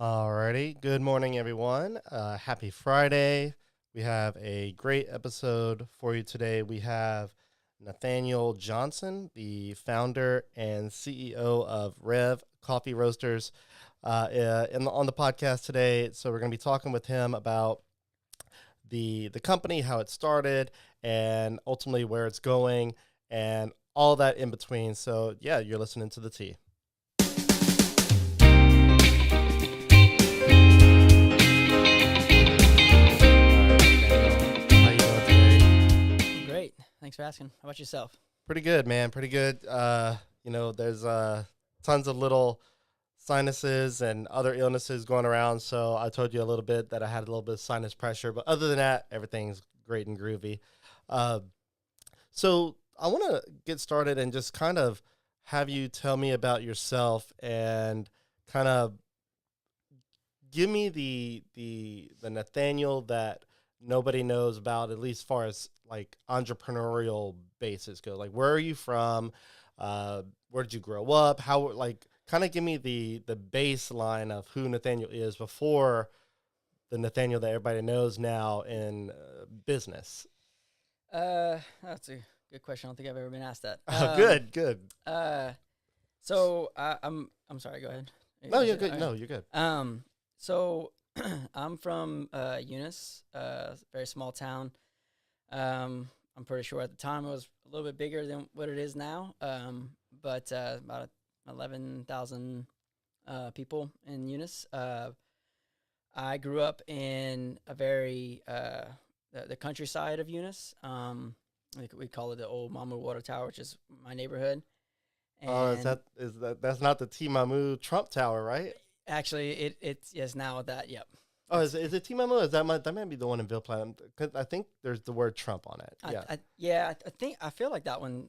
Alrighty. Good morning, everyone. Happy Friday. We have a great episode for you today. We have Nathaniel Johnson, the founder and CEO of Rêve Coffee Roasters, on the podcast today. So we're going to be talking with him about the company, how it started, and ultimately where it's going, and all that in between. So yeah, you're listening to the T. Great. Thanks for asking. How about yourself? Pretty good, man. Pretty good. There's tons of little sinuses and other illnesses going around. So I told you a little bit that I had a little bit of sinus pressure, but other than that, everything's great and groovy. Uh, so I want to get started and just kind of have you tell me about yourself and kind of give me the Nathaniel that nobody knows about, at least as far as like entrepreneurial basis go. Like, where are you from? Where did you grow up? How, like, kind of give me the baseline of who Nathaniel is before the Nathaniel that everybody knows now in business. That's a good question. I don't think I've ever been asked that. Good. I'm sorry. Go ahead. No, you're good. No, you're good. So I'm from Eunice, very small town. I'm pretty sure at the time it was a little bit bigger than what it is now. But about 11,000 people in Eunice. I grew up in a very the countryside of Eunice. We call it the old Mamu Water Tower, which is my neighborhood. Oh, that's not the Timamu Trump Tower, right? Actually, it is now that. Yep. Oh, is it Timamu? That might be the one in Bill Platt? Because I think there's the word Trump on it. Yeah. I feel like that one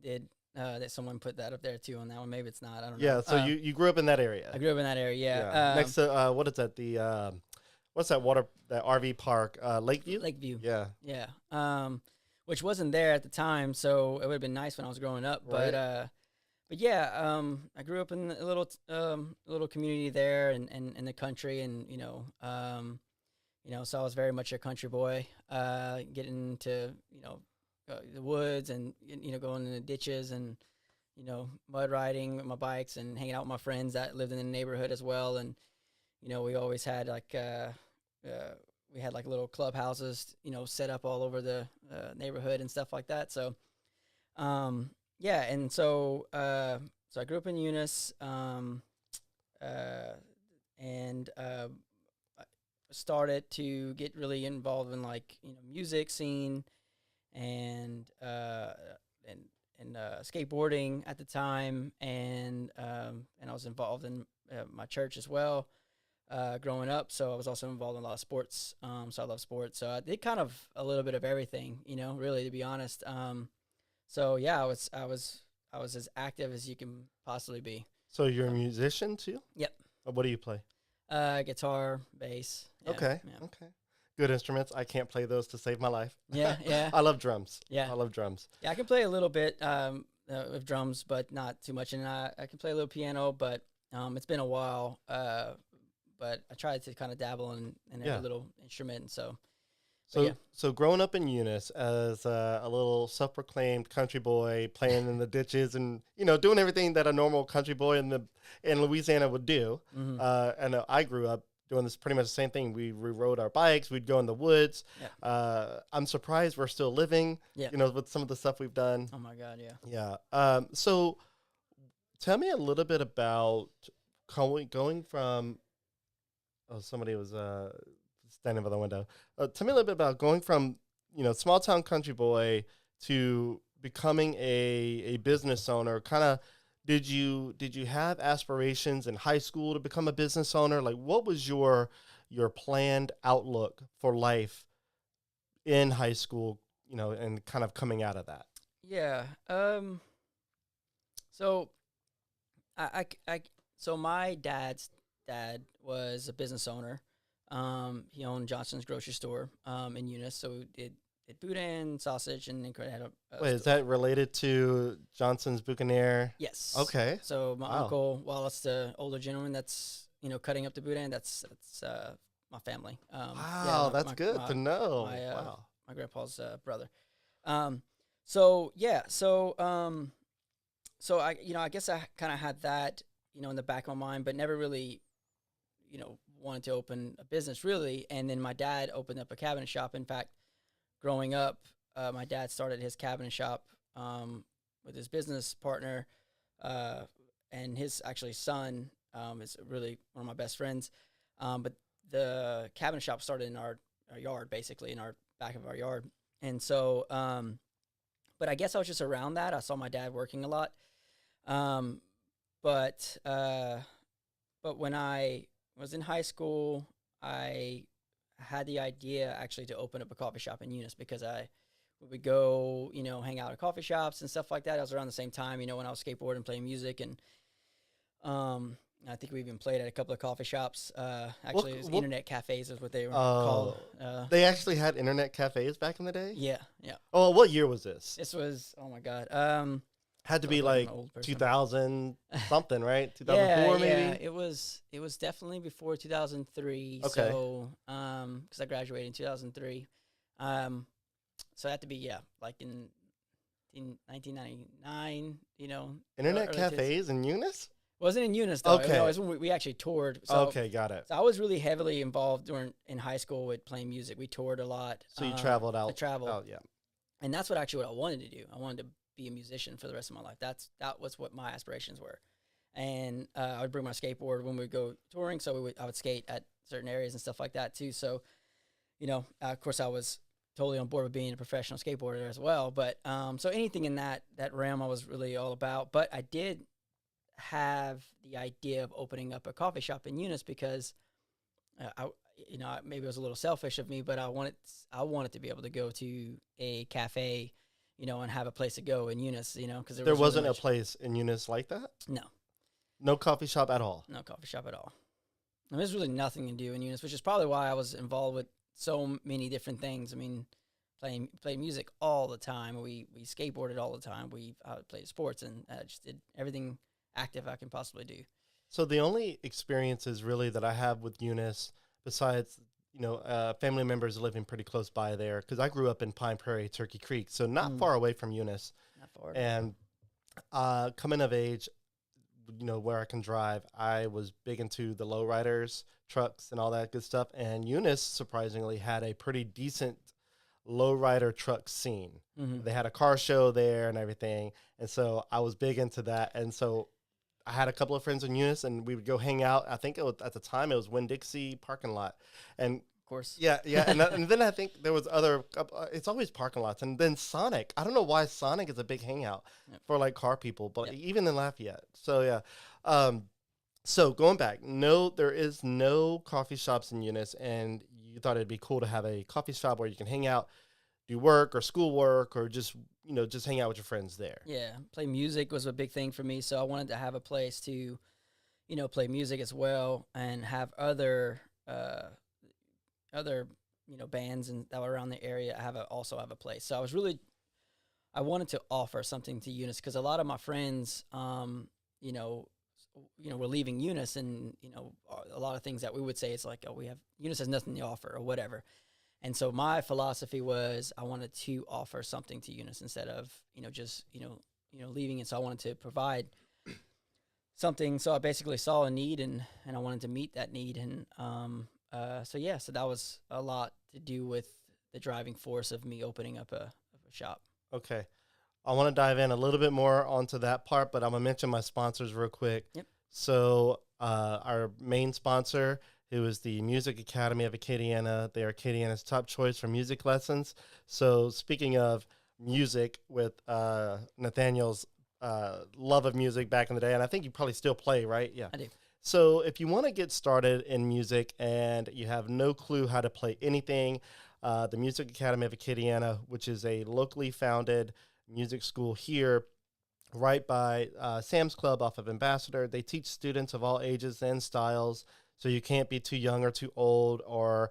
did. That someone put that up there too on that one. Maybe it's not. I don't know. Yeah. So you grew up in that area. I grew up in that area. Yeah. Next to what is that? What's that that RV park? Lakeview. Lakeview. Yeah. Yeah. Which wasn't there at the time, so it would have been nice when I was growing up. Right. But yeah, I grew up in a little community there and in the country, and so I was very much a country boy, getting into the woods and going in the ditches and mud riding with my bikes and hanging out with my friends that lived in the neighborhood as well. And we always had we had like little clubhouses set up all over the neighborhood and stuff like that. So yeah, and so I grew up in Eunice, and I started to get really involved in music scene and skateboarding at the time, and I was involved in my church as well growing up. So I was also involved in a lot of sports. So I love sports. So I did kind of a little bit of everything, really, to be honest. So yeah, I was as active as you can possibly be. So you're a musician too? Yep. What do you play? Guitar, bass. Yeah, okay. Yeah. Okay. Good instruments. I can't play those to save my life. Yeah. I love drums. Yeah. I love drums. Yeah, I can play a little bit with drums, but not too much. And I can play a little piano, but it's been a while. But I tried to kind of dabble in every little instrument. So growing up in Eunice as a little self-proclaimed country boy, playing in the ditches and doing everything that a normal country boy in Louisiana would do. Mm-hmm. And I grew up doing this pretty much the same thing. We rode our bikes. We'd go in the woods. Yeah. I'm surprised we're still living. Yeah. With some of the stuff we've done. Oh my God. Yeah. Yeah. So tell me a little bit about going from. Oh, somebody was standing by the window. Tell me a little bit about going from, small town country boy to becoming a business owner. Kind of, did you have aspirations in high school to become a business owner? Like, what was your planned outlook for life in high school, and kind of coming out of that? Yeah. So so my dad's dad was a business owner. He owned Johnson's grocery store in Eunice, so we did boudin, sausage, and then had a Wait, is that related to Johnson's Buccaneer? Yes. Okay. So my uncle Wallace, the older gentleman that's cutting up the boudin, that's my family. Wow, that's good to know. Wow. My grandpa's brother. So yeah, so I guess I kind of had that, in the back of my mind, but never really, wanted to open a business really. And then my dad opened up a cabinet shop. In fact, growing up, my dad started his cabinet shop with his business partner, and his actually son is really one of my best friends. But the cabinet shop started in our yard, basically in our back of our yard. And so, but I guess I was just around that. I saw my dad working a lot. But when I was in high school, I had the idea actually to open up a coffee shop in Eunice, because we would go, hang out at coffee shops and stuff like that. I was around the same time, when I was skateboarding and playing music. And I think we even played at a couple of coffee shops. Actually, it was internet cafes is what they were called. They actually had internet cafes back in the day? Yeah. Oh, what year was this? This was, oh my God. Had to be like 2000 something, right? 2004 maybe? Yeah, it was definitely before 2003. Okay. So, because I graduated in 2003. So it had to be, like in 1999, Internet cafes in Eunice? Wasn't in Eunice, though. Okay. It was when we actually toured. So, okay, got it. So I was really heavily involved in high school with playing music. We toured a lot. So you traveled out? I traveled. Oh, yeah. And that's what I wanted to do. I wanted to be a musician for the rest of my life. That was what my aspirations were. And I would bring my skateboard when we would go touring. So I would skate at certain areas and stuff like that too. So, of course I was totally on board with being a professional skateboarder as well. But so anything in that realm I was really all about. But I did have the idea of opening up a coffee shop in Eunice, because maybe it was a little selfish of me, but I wanted to be able to go to a cafe, and have a place to go in Eunice, because there wasn't a place in Eunice like that? No coffee shop at all? No coffee shop at all. And there's really nothing to do in Eunice, which is probably why I was involved with so many different things. I mean, playing music all the time. We skateboarded all the time. I played sports, and just did everything active I can possibly do. So the only experiences really that I have with Eunice, besides family members living pretty close by there, because I grew up in Pine Prairie, Turkey Creek, so not far away from Eunice. Not far. And coming of age, where I can drive, I was big into the lowriders, trucks, and all that good stuff. And Eunice surprisingly had a pretty decent lowrider truck scene. Mm-hmm. They had a car show there and everything, and so I was big into that. And so I had a couple of friends in Eunice, and we would go hang out. I think at the time it was Winn-Dixie parking lot, and of course, yeah. And then I think there was other. It's always parking lots, and then Sonic. I don't know why Sonic is a big hangout for like car people, but even in Lafayette. So yeah. So going back, there is no coffee shops in Eunice, and you thought it'd be cool to have a coffee shop where you can hang out, do work or schoolwork, or just hang out with your friends there. Yeah, play music was a big thing for me, so I wanted to have a place to, play music as well, and have other bands and that were around the area. Also have a place. So I wanted to offer something to Eunice, because a lot of my friends, we're leaving Eunice, and a lot of things that we would say, it's like, oh, Eunice has nothing to offer or whatever. And so my philosophy was I wanted to offer something to Eunice instead of just leaving it. So I wanted to provide something. So I basically saw a need, and I wanted to meet that need. And so that was a lot to do with the driving force of me opening up a shop. Okay. I want to dive in a little bit more onto that part, but I'm going to mention my sponsors real quick. Yep. So our main sponsor, who is the Music Academy of Acadiana. They are Acadiana's top choice for music lessons. So speaking of music, with Nathaniel's love of music back in the day, and I think you probably still play, right? Yeah. I do. So if you want to get started in music and you have no clue how to play anything, the Music Academy of Acadiana, which is a locally founded music school here right by Sam's Club off of Ambassador, they teach students of all ages and styles. So you can't be too young or too old, or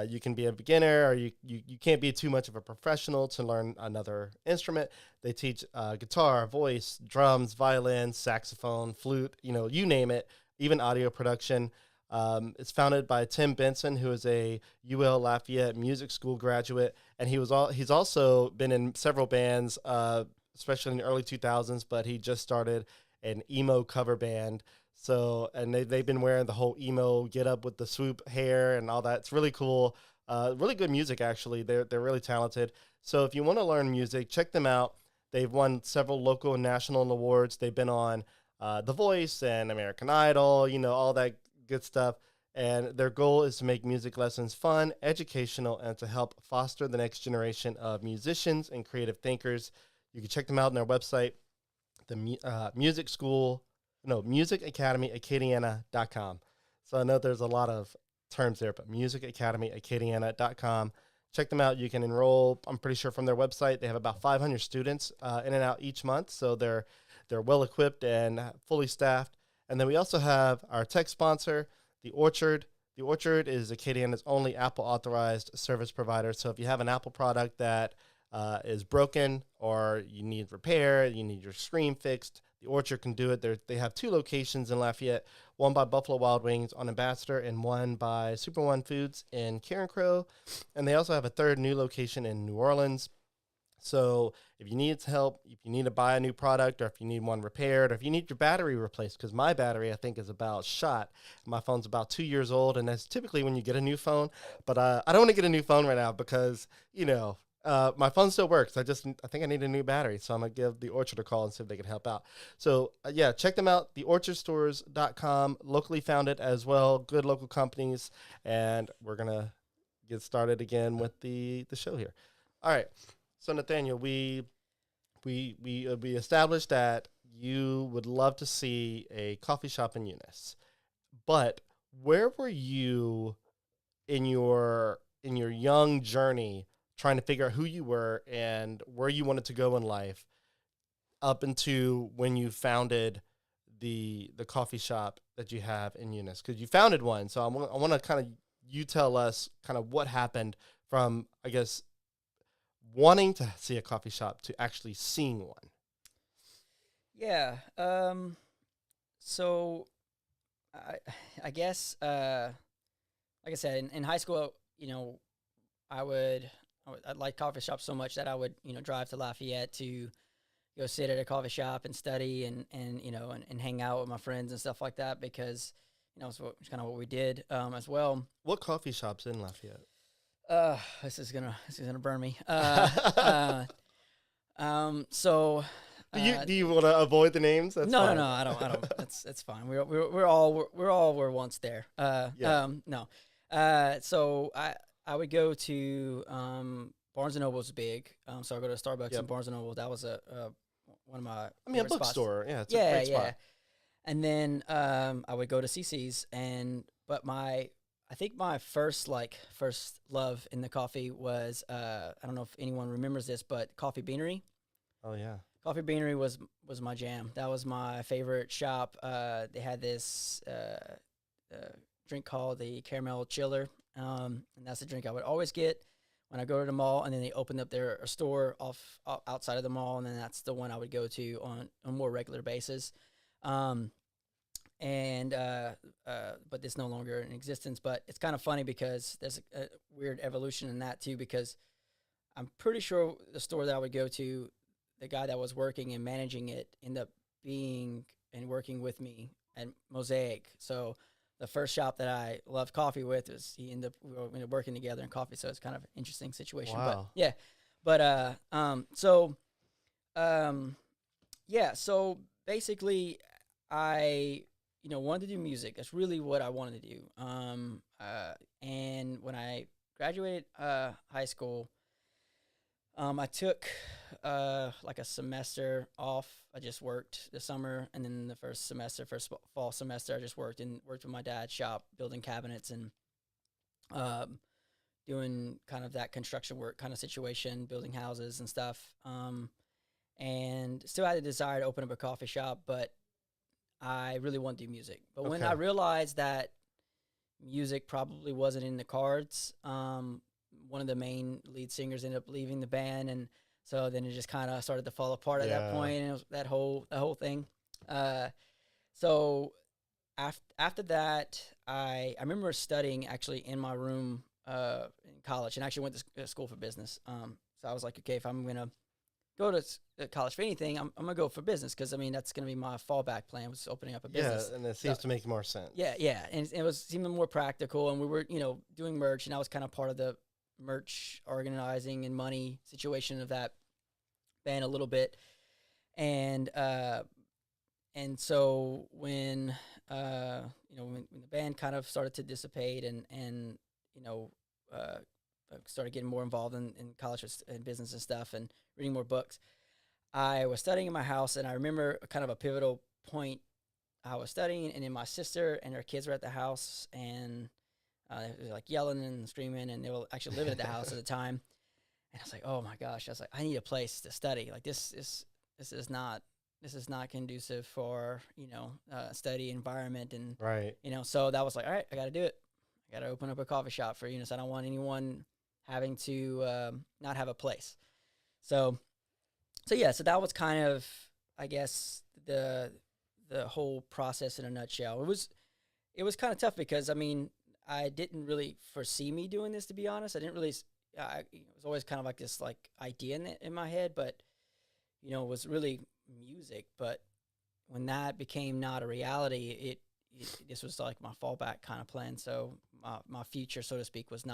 you can be a beginner, or you can't be too much of a professional to learn another instrument. They teach guitar, voice, drums, violin, saxophone, flute, you name it, even audio production. It's founded by Tim Benson, who is a UL Lafayette music school graduate, and he's also been in several bands, especially in the early 2000s. But he just started an emo cover band. So, and they've been wearing the whole emo get up with the swoop hair and all that. It's really cool. Really good music, actually. They're really talented. So if you want to learn music, check them out. They've won several local and national awards. They've been on The Voice and American Idol, all that good stuff. And their goal is to make music lessons fun, educational, and to help foster the next generation of musicians and creative thinkers. You can check them out on their website, the music school, no, Music Academy, Acadiana.com. So I know there's a lot of terms there, but Music Academy, Acadiana.com. Check them out. You can enroll, I'm pretty sure, from their website. They have about 500 students in and out each month, so they're well equipped and fully staffed. And then we also have our tech sponsor, The Orchard. The Orchard is Acadiana's only Apple authorized service provider. So if you have an Apple product that is broken or you need repair, you need your screen fixed, The Orchard can do it. They have 2 locations in Lafayette, one by Buffalo Wild Wings on Ambassador and one by Super One Foods in Karen Crow. And they also have a third new location in New Orleans. So if you need help, if you need to buy a new product, or if you need one repaired, or if you need your battery replaced, because my battery, I think, is about shot. My phone's about 2 years old, and that's typically when you get a new phone. But I don't want to get a new phone right now because, my phone still works. I think I need a new battery. So I'm going to give The Orchard a call and see if they can help out. So, check them out, theorchardstores.com, locally founded as well, good local companies. And we're going to get started again with the show here. All right. So Nathaniel, we established that you would love to see a coffee shop in Eunice, but where were you in your young journey trying to figure out who you were and where you wanted to go in life up into when you founded the coffee shop that you have in Eunice? Because you founded one, so I want to kind of you tell us kind of what happened from, I guess, wanting to see a coffee shop to actually seeing one. Yeah. So I guess, like I said, in high school, I liked coffee shops so much that I would, drive to Lafayette to go sit at a coffee shop and study and hang out with my friends and stuff like that because, it's kind of what we did as well. What coffee shops in Lafayette? This is gonna burn me. So do you want to avoid the names? That's no, fine. no, I don't. It's fine. We're all were once there. No. So I would go to Barnes and Noble's big. So I go to Starbucks and Barnes and Noble. That was one of my. A bookstore. Yeah, it's a great spot. And then I would go to CC's but I think my first love in the coffee was I don't know if anyone remembers this, but Coffee Beanery. Oh yeah, Coffee Beanery was my jam. That was my favorite shop. They had this drink called the Caramel Chiller, and that's the drink I would always get when I go to the mall. And then they opened up their store outside of the mall, and then that's the one I would go to on a more regular basis. But it's no longer in existence. But it's kind of funny because there's a weird evolution in that too, because I'm pretty sure the store that I would go to, the guy that was working and managing it ended up being and working with me at Mosaic. So the first shop that I loved coffee with we ended up working together in coffee. So it's kind of an interesting situation. Wow. So basically I wanted to do music. That's really what I wanted to do. And when I graduated high school, I took like a semester off. I just worked the summer, and then the first fall semester, I just worked with my dad's shop, building cabinets and doing kind of that construction work kind of situation, building houses and stuff. And still had a desire to open up a coffee shop, but I really want to do music. But when I realized that music probably wasn't in the cards, one of the main lead singers ended up leaving the band, and so then it just kind of started to fall apart at that point, and it was that whole thing. So after that, I remember studying actually in my room in college, and actually went to school for business. So I was like, okay, if I'm gonna go to college for anything, I'm gonna go for business, because I mean that's gonna be my fallback plan, was opening up a business. Yeah, and it seems to make more sense. Yeah, and it was seeming more practical, and we were doing merch, and I was kind of part of the merch organizing and money situation of that band a little bit, and so when when the band kind of started to dissipate, and you know I started getting more involved in college and business and stuff, and reading more books, I was studying in my house, and I remember kind of a pivotal point. I was studying, and then my sister and her kids were at the house, and they were like yelling and screaming, and they were actually living at the house at the time. And I was like, oh my gosh, I was like, I need a place to study. Like this is not conducive for study environment, and Right. so that was like, all right, I got to do it. I got to open up a coffee shop for Eunice. I don't want anyone having to not have a place. So yeah, so that was kind of, I guess, the whole process in a nutshell. It was kind of tough, because I mean, I didn't really foresee me doing this, to be honest. I didn't really. It was always kind of like this idea in my head, but it was really music. But when that became not a reality, this was like my fallback kind of plan. So my future, so to speak, was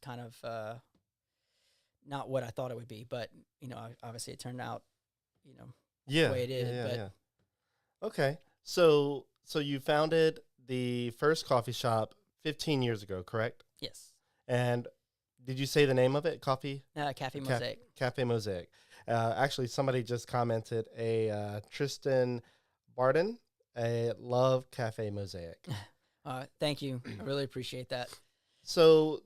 kind of not what I thought it would be. But obviously it turned out Yeah. the way it did. Yeah. Okay. So you founded the first coffee shop 15 years ago, correct? Yes. And did you say the name of it? Cafe Mosaic. Cafe Mosaic. Actually, somebody just commented, Tristan Barden, I love Cafe Mosaic. Thank you. I really appreciate that. So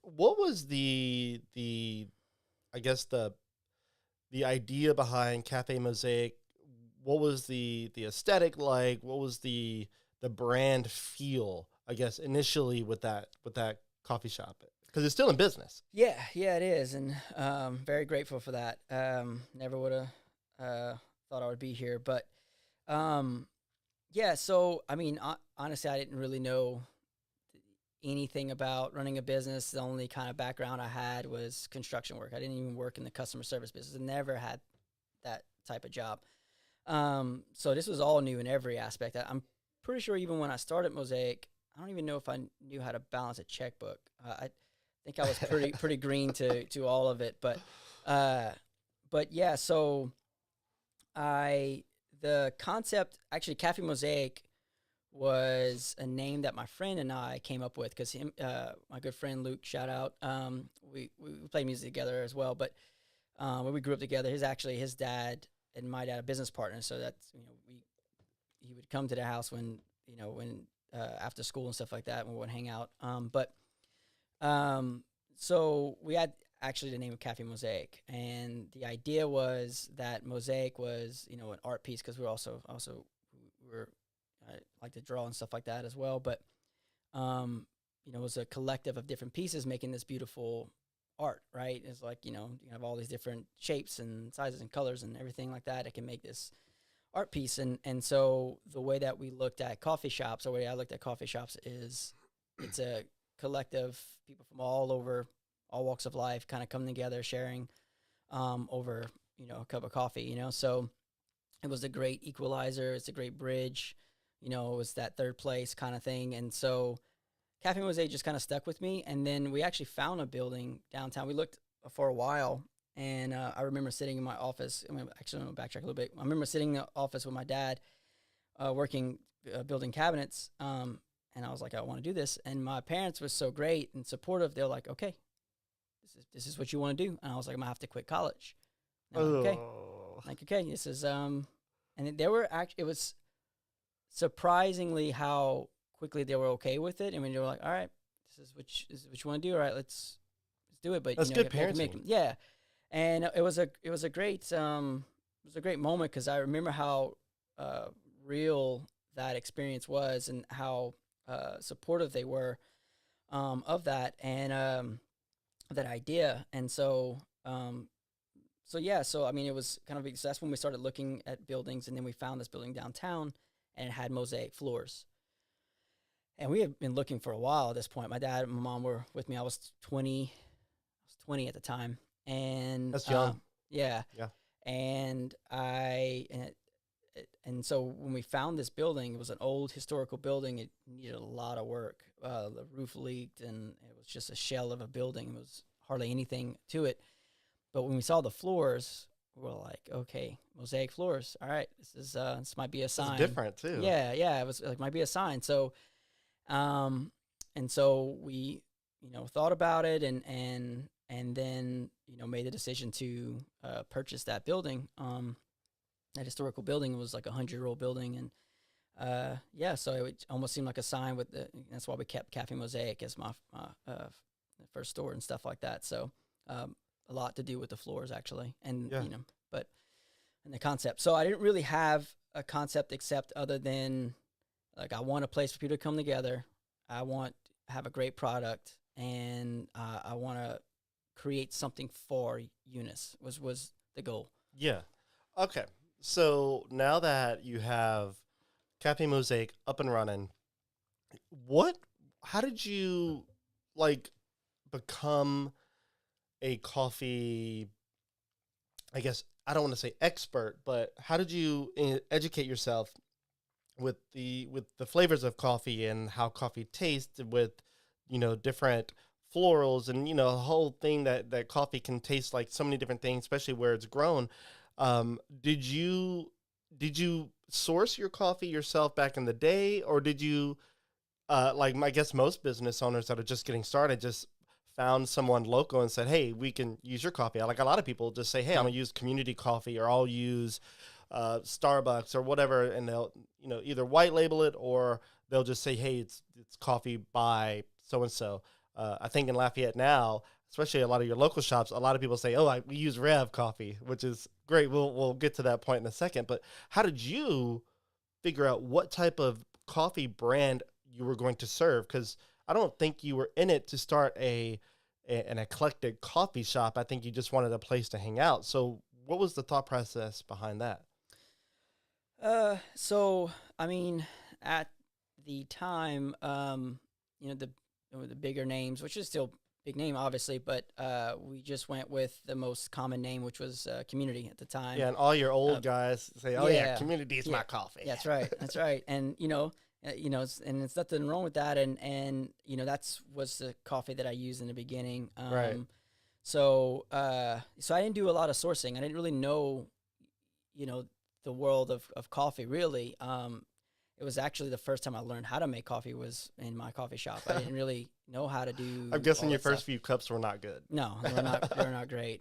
what was the I guess the idea behind Cafe Mosaic? What was the aesthetic like? What was the brand feel, I guess, initially with that coffee shop? Because it's still in business. Yeah, it is, and very grateful for that. Never would have thought I would be here, but yeah. So I mean, honestly, I didn't really know anything about running a business. The only kind of background I had was construction work. I didn't even work in the customer service business. I never had that type of job. So this was all new in every aspect. I'm pretty sure even when I started Mosaic, I don't even know if I knew how to balance a checkbook. I think I was pretty green to all of it, but yeah. So the concept, actually, Cafe Mosaic was a name that my friend and I came up with, because my good friend Luke, shout out, we played music together as well, but when we grew up together, his dad and my dad are business partners, so that's he would come to the house when after school and stuff like that, and we would hang out. So we had actually the name of Cafe Mosaic, and the idea was that Mosaic was an art piece, because we're also I like to draw and stuff like that as well, but it was a collective of different pieces making this beautiful art, right? It's like you have all these different shapes and sizes and colors and everything like that. It can make this art piece, and so the way that we looked at coffee shops, or the way I looked at coffee shops, is it's a collective, people from all over, all walks of life, kind of coming together, sharing over a cup of coffee. So it was a great equalizer. It's a great bridge. It was that third place kind of thing, and so Cafe Mosaic just kind of stuck with me. And then we actually found a building downtown. We looked for a while, and I remember sitting in my office. I'm going to backtrack a little bit. I remember sitting in the office with my dad, working, building cabinets, and I was like, I want to do this. And my parents were so great and supportive. They were like, okay, this is what you want to do. And I was like, I'm going to have to quit college. Okay. Like, okay, this is, and they were actually, it was surprisingly how quickly they were okay with it. I mean, they were like, all right, this is what you want to do. All right, let's do it. But that's good parenting. Yeah. And it was a great moment, because I remember how real that experience was, and how supportive they were of that, and that idea. And so yeah, so I mean, it was kind of, that's when we started looking at buildings, and then we found this building downtown, and it had mosaic floors. And we had been looking for a while at this point. My dad and my mom were with me. I was 20 at the time. And That's young. yeah. Yeah. And and so when we found this building, it was an old historical building. It needed a lot of work. The roof leaked, and it was just a shell of a building. It was hardly anything to it. But when we saw the floors, we were like, okay, mosaic floors. All right, this might be a sign. It's different too. Yeah, it was like might be a sign. So, and so we, thought about it, and then made the decision to purchase that building. That historical building was like 100-year-old building, and so it almost seemed like a sign. That's why we kept Cafe Mosaic as my first store and stuff like that. So a lot to do with the floors actually, and but and the concept. So I didn't really have a concept except other than like I want a place for people to come together. I want to have a great product, and I want to create something for Eunice was the goal. Yeah. Okay. So now that you have Cafe Mosaic up and running, how did you become a coffee, I guess, I don't want to say expert, but how did you educate yourself with the flavors of coffee and how coffee tastes with, different florals and, the whole thing that coffee can taste like so many different things, especially where it's grown. Did you source your coffee yourself back in the day, or did you, I guess most business owners that are just getting started just found someone local and said, hey, we can use your coffee? Like a lot of people just say, hey, I'm gonna use community coffee, or I'll use Starbucks or whatever, and they'll either white label it, or they'll just say, hey, it's coffee by so and so. I think in Lafayette now, especially a lot of your local shops, a lot of people say, oh, we use Rêve coffee, which is great. We'll get to that point in a second. But how did you figure out what type of coffee brand you were going to serve? Because I don't think you were in it to start an eclectic coffee shop. I think you just wanted a place to hang out. So what was the thought process behind that? So I mean, at the time, the bigger names, which is still big name, obviously, but we just went with the most common name, which was Community at the time. Yeah, and all your old guys say, "Oh yeah, Community is my coffee." That's right, that's right. And and it's nothing wrong with that. And that's was the coffee that I used in the beginning. Right. So I didn't do a lot of sourcing. I didn't really know, the world of coffee really. It was actually the first time I learned how to make coffee was in my coffee shop. I didn't really know how to do. I'm guessing your first few cups were not good. No, they were not great.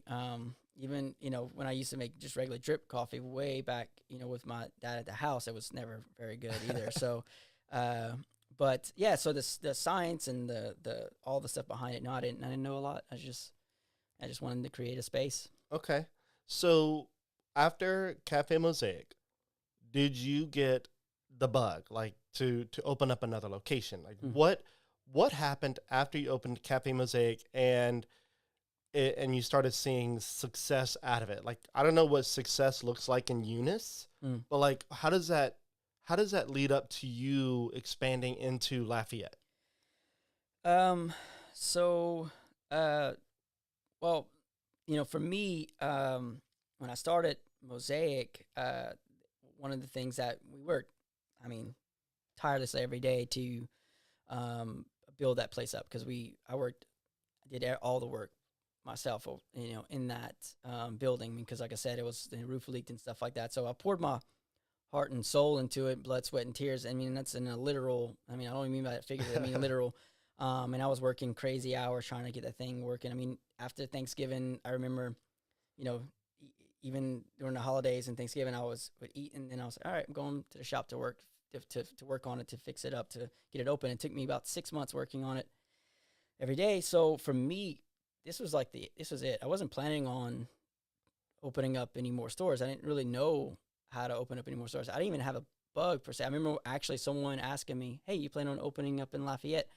Even when I used to make just regular drip coffee way back, with my dad at the house, it was never very good either. So, but yeah, so the science and the all the stuff behind it. No, I didn't know a lot. I just wanted to create a space. Okay, so after Cafe Mosaic, did you get the bug to open up another location? What happened after you opened Cafe Mosaic and you started seeing success out of it? I don't know what success looks like in Eunice, but how does that lead up to you expanding into Lafayette? Well, for me, when I started Mosaic, one of the things that we worked, tirelessly every day to build that place up, because I did all the work myself, in that building, because like I said, it was the roof leaked and stuff like that. So I poured my heart and soul into it, blood, sweat, and tears. That's in a literal. I don't even mean by that figurative. I mean literal. And I was working crazy hours trying to get that thing working. After Thanksgiving, I remember, even during the holidays and Thanksgiving, I would eat, and then I was like, all right, I'm going to the shop to work. To work on it, to fix it up, to get it open. It took me about 6 months working on it every day. So for me, this was it. I wasn't planning on opening up any more stores. I didn't really know how to open up any more stores. I didn't even have a bug per se. I remember actually someone asking me, hey, you plan on opening up in Lafayette?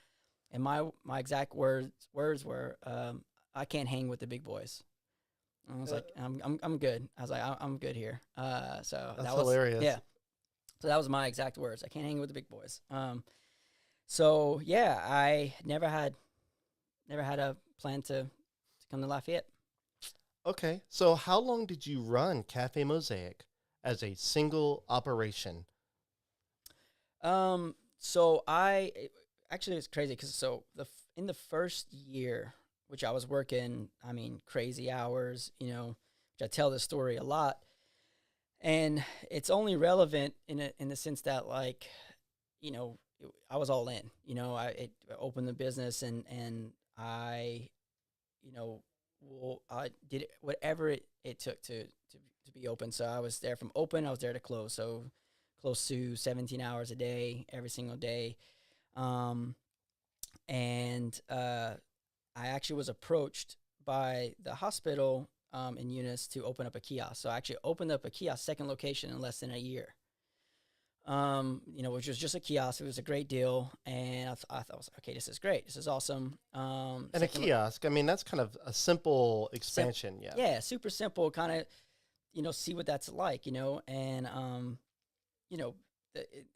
And my exact words were, I can't hang with the big boys. And I was like, I'm good. I was like, I'm good here. So that's hilarious. Yeah. So that was my exact words. I can't hang with the big boys. So yeah, I never had a plan to come to Lafayette. Okay. So how long did you run Cafe Mosaic as a single operation? So actually it's crazy because in the first year, which I was working, I mean crazy hours, which I tell this story a lot, and it's only relevant in the sense that like, I was all in. I opened the business and I, I did whatever it took to be open. So I was there from open, I was there to close. So close to 17 hours a day, every single day. And I actually was approached by the hospital in Eunice to open up a kiosk. So I actually opened up a kiosk, second location, in less than a year. Which was just a kiosk. It was a great deal, and I thought, okay, this is great. This is awesome. And a kiosk, I mean, that's kind of a simple expansion. Yeah, super simple. Kind of, see what that's like. And in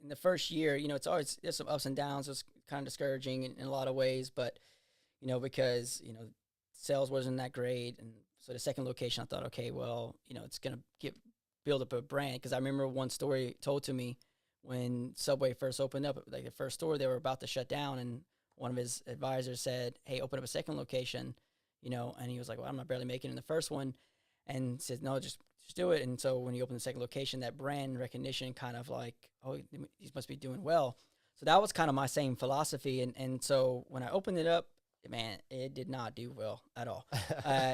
the first year, there's some ups and downs. It's kind of discouraging in a lot of ways, but because sales wasn't that great, and so the second location, I thought, okay, well, it's gonna build up a brand, because I remember one story told to me when Subway first opened up, like the first store, they were about to shut down, and one of his advisors said, "Hey, open up a second location," and he was like, "Well, I'm not barely making it in the first one," and said, "No, just do it." And so when he opened the second location, that brand recognition kind of like, oh, he must be doing well. So that was kind of my same philosophy, and so when I opened it up, man, it did not do well at all.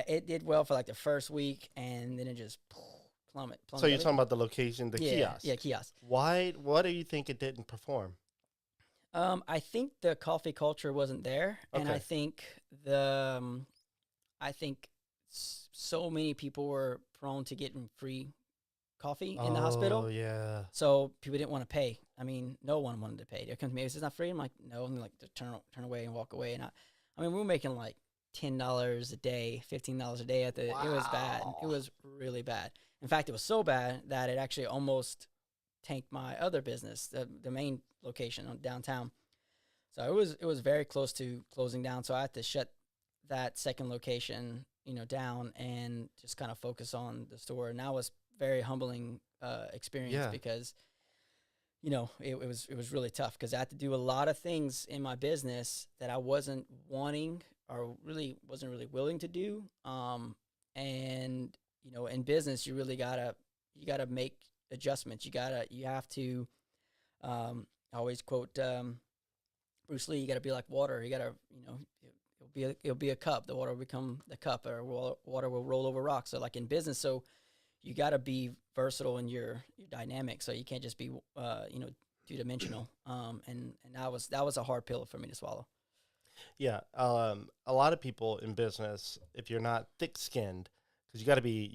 It did well for like the first week, and then it just plummet. So you're talking about the location, the kiosk. Yeah, kiosk. Why do you think it didn't perform? I think the coffee culture wasn't there, and I think so many people were prone to getting free coffie in the hospital. Oh, yeah. So people didn't want to pay. I mean, no one wanted to pay. They come to me, "Is this not free?" I'm like, "No," and like to turn away and walk away. And I mean, we were making like $10 a day, $15 a day at the. Wow. It was bad. It was really bad. In fact, it was so bad that it actually almost tanked my other business, the main location on downtown. So it was very close to closing down. So I had to shut that second location, down, and just kind of focus on the store. And that was very humbling experience, because it was really tough, because I had to do a lot of things in my business that I wasn't wanting, or wasn't really willing to do. And in business, you really gotta make adjustments. You have to, I always quote Bruce Lee, you gotta be like water. You gotta, it'll be a cup. The water will become the cup, or water will roll over rocks. So like in business, so you gotta be versatile in your dynamic. So you can't just be, two-dimensional. And that was a hard pill for me to swallow. Yeah. A lot of people in business, if you're not thick-skinned, because you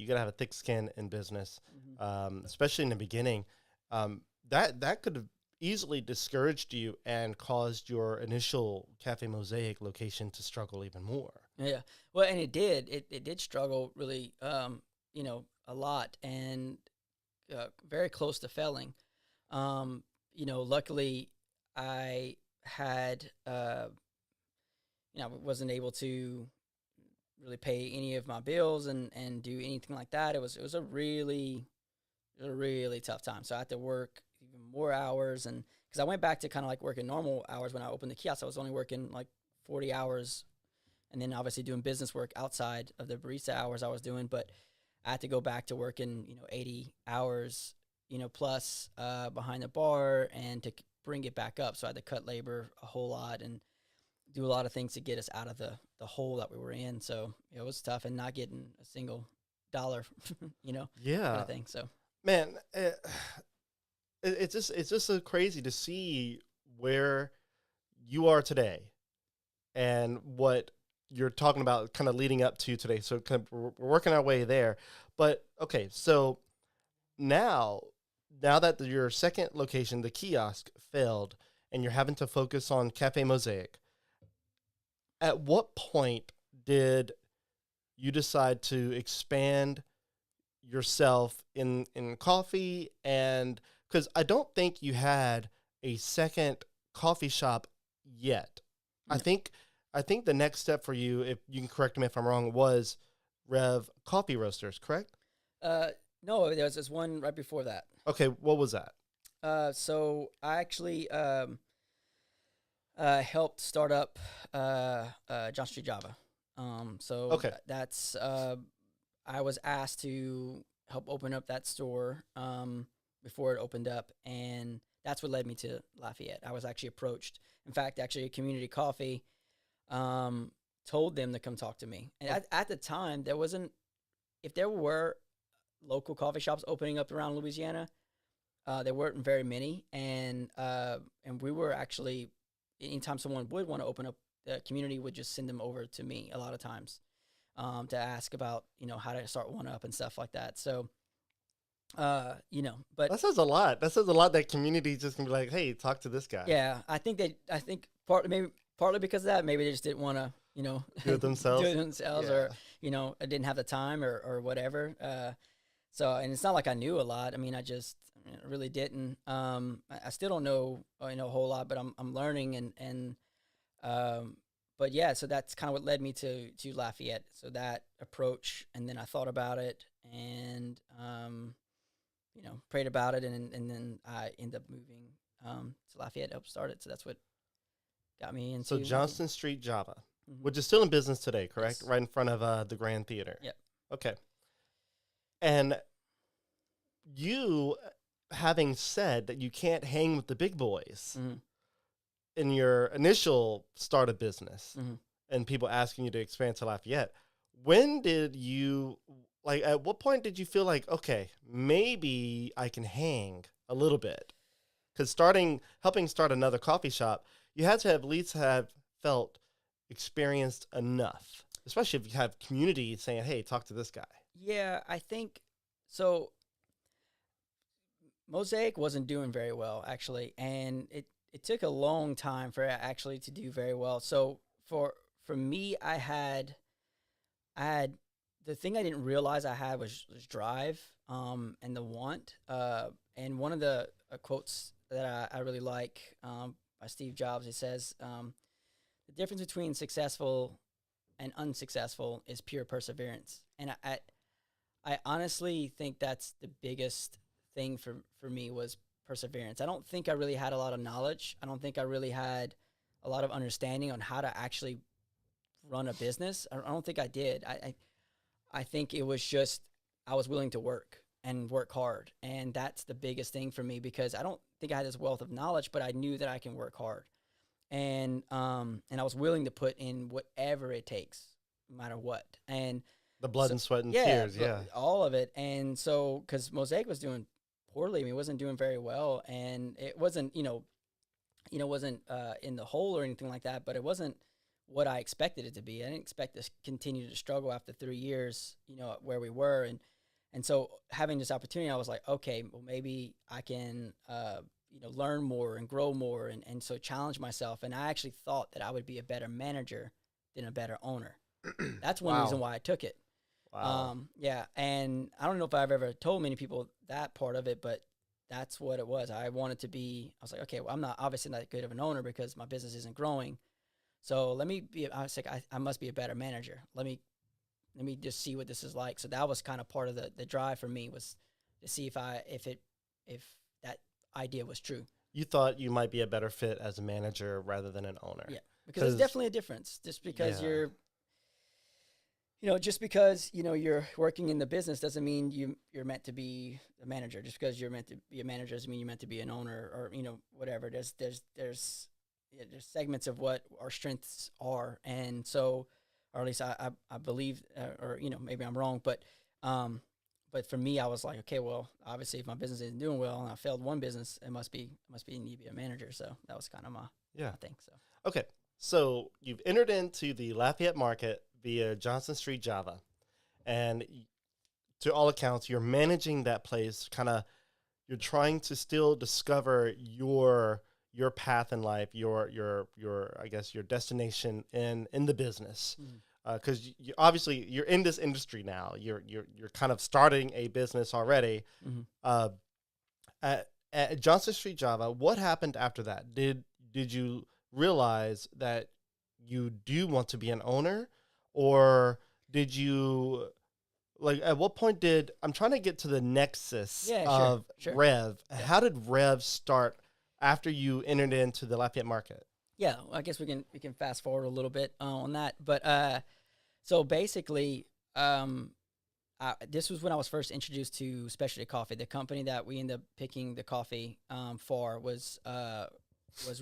gotta have a thick skin in business, especially in the beginning. That could have easily discouraged you and caused your initial Cafe Mosaic location to struggle even more. Yeah, well, and it did. It did struggle really, a lot, and very close to failing. Luckily, I had, wasn't able to really pay any of my bills and do anything like that. It was a really tough time. So I had to work even more hours, and because I went back to kind of like working normal hours when I opened the kiosk. I was only working like 40 hours, and then obviously doing business work outside of the barista hours I was doing. But I had to go back to working 80 hours plus behind the bar, and to bring it back up. So I had to cut labor a whole lot and do a lot of things to get us out of the hole that we were in. So it was tough, and not getting a single dollar, Yeah. kind of thing. So, man, it's just so crazy to see where you are today and what you're talking about kind of leading up to today. So kind of, we're working our way there. But okay, so now that your second location, the kiosk, failed, and you're having to focus on Cafe Mosaic, at what point did you decide to expand yourself in coffee? And because I don't think you had a second coffee shop yet. Yeah. I think the next step for you, if you can correct me if I'm wrong, was Rev Coffee Roasters, correct? No, there was this one right before that. Okay, what was that? So I actually helped start up John Street Java. So Okay. that's I was asked to help open up that store before it opened up, and that's what led me to Lafayette. I was actually approached. In fact, actually, a community coffee told them to come talk to me. And at the time, there wasn't. If there were local coffee shops opening up around Louisiana, there weren't very many, and we were actually, anytime someone would want to open up, the community would just send them over to me a lot of times to ask about, how to start one up and stuff like that. So, but That says a lot. That says a lot that community just can be like, hey, talk to this guy. yeah, I think partly because of that, maybe they just didn't want to, Do it themselves. do it themselves, Yeah. or I didn't have the time or whatever. So, and it's not like I knew a lot. I mean, I really didn't. I still don't know, a whole lot, but I'm learning and but yeah, so that's kind of what led me to Lafayette. So that approach, and then I thought about it and prayed about it, and then I ended up moving to Lafayette to help start it. So that's what got me into. So Johnston Street Java, Mhm. which is still in business today, correct? Yes. Right in front of the Grand Theater. Yep. Okay. And you, having said that you can't hang with the big boys Mhm. in your initial start of business, Mhm. and people asking you to expand to Lafayette, when did you, at what point did you feel like, okay, maybe I can hang a little bit? Because helping start another coffee shop, you had to at least have felt experienced enough, especially if you have community saying, hey, talk to this guy. Yeah, I think so. Mosaic wasn't doing very well, actually, and it took a long time for it actually to do very well. So for me, I had the thing I didn't realize I had was drive, and the want. And one of the quotes that I really like by Steve Jobs, it says, the difference between successful and unsuccessful is pure perseverance. And I honestly think that's the biggest thing for me was perseverance. I don't think I really had a lot of knowledge. I don't think I really had a lot of understanding on how to actually run a business. I don't think I did. I think it was just I was willing to work and work hard, and that's the biggest thing for me, because I don't think I had this wealth of knowledge, but I knew that I can work hard, and I was willing to put in whatever it takes, no matter what, and The blood and sweat and yeah, tears, yeah. all of it. And so, because Mosaic was doing poorly, I mean, it wasn't doing very well, and it wasn't, wasn't in the hole or anything like that, but it wasn't what I expected it to be. I didn't expect to continue to struggle after 3 years, where we were, and so having this opportunity, I was like, okay, well, maybe I can, learn more and grow more, and so challenge myself. And I actually thought that I would be a better manager than a better owner. That's one reason why I took it. Wow. Yeah, and I don't know if I've ever told many people that part of it, but that's what it was. I was like, okay, well, I'm not obviously not good of an owner because my business isn't growing. So I was like, I must be a better manager. Let me just see what this is like. So that was kind of part of the drive for me, was to see if that idea was true. You thought you might be a better fit as a manager rather than an owner. Yeah, because there's definitely a difference. Just because you're working in the business doesn't mean you're meant to be a manager. Just because you're meant to be a manager doesn't mean you're meant to be an owner, or whatever. There's segments of what our strengths are, and so, or at least I believe, or maybe I'm wrong, but for me, I was like, okay, well, obviously, if my business isn't doing well and I failed one business, it must be need to be a manager. So that was kind of my thing. So okay, so you've entered into the Lafayette market via Johnston Street Java, and to all accounts, you're managing that place. You're trying to still discover your path in life, your I guess your destination in the business, because you obviously you're in this industry now. You're kind of starting a business already, at Johnson Street Java, what happened after that? Did you realize that you do want to be an owner, or did you like at what point did I'm trying to get to the nexus Yeah, of sure. Rev? Yeah. How did Rev start after you entered into the Lafayette market? Yeah, I guess we can fast forward a little bit on that, but so basically, this was when I was first introduced to specialty coffee. The company that we ended up picking the coffee for was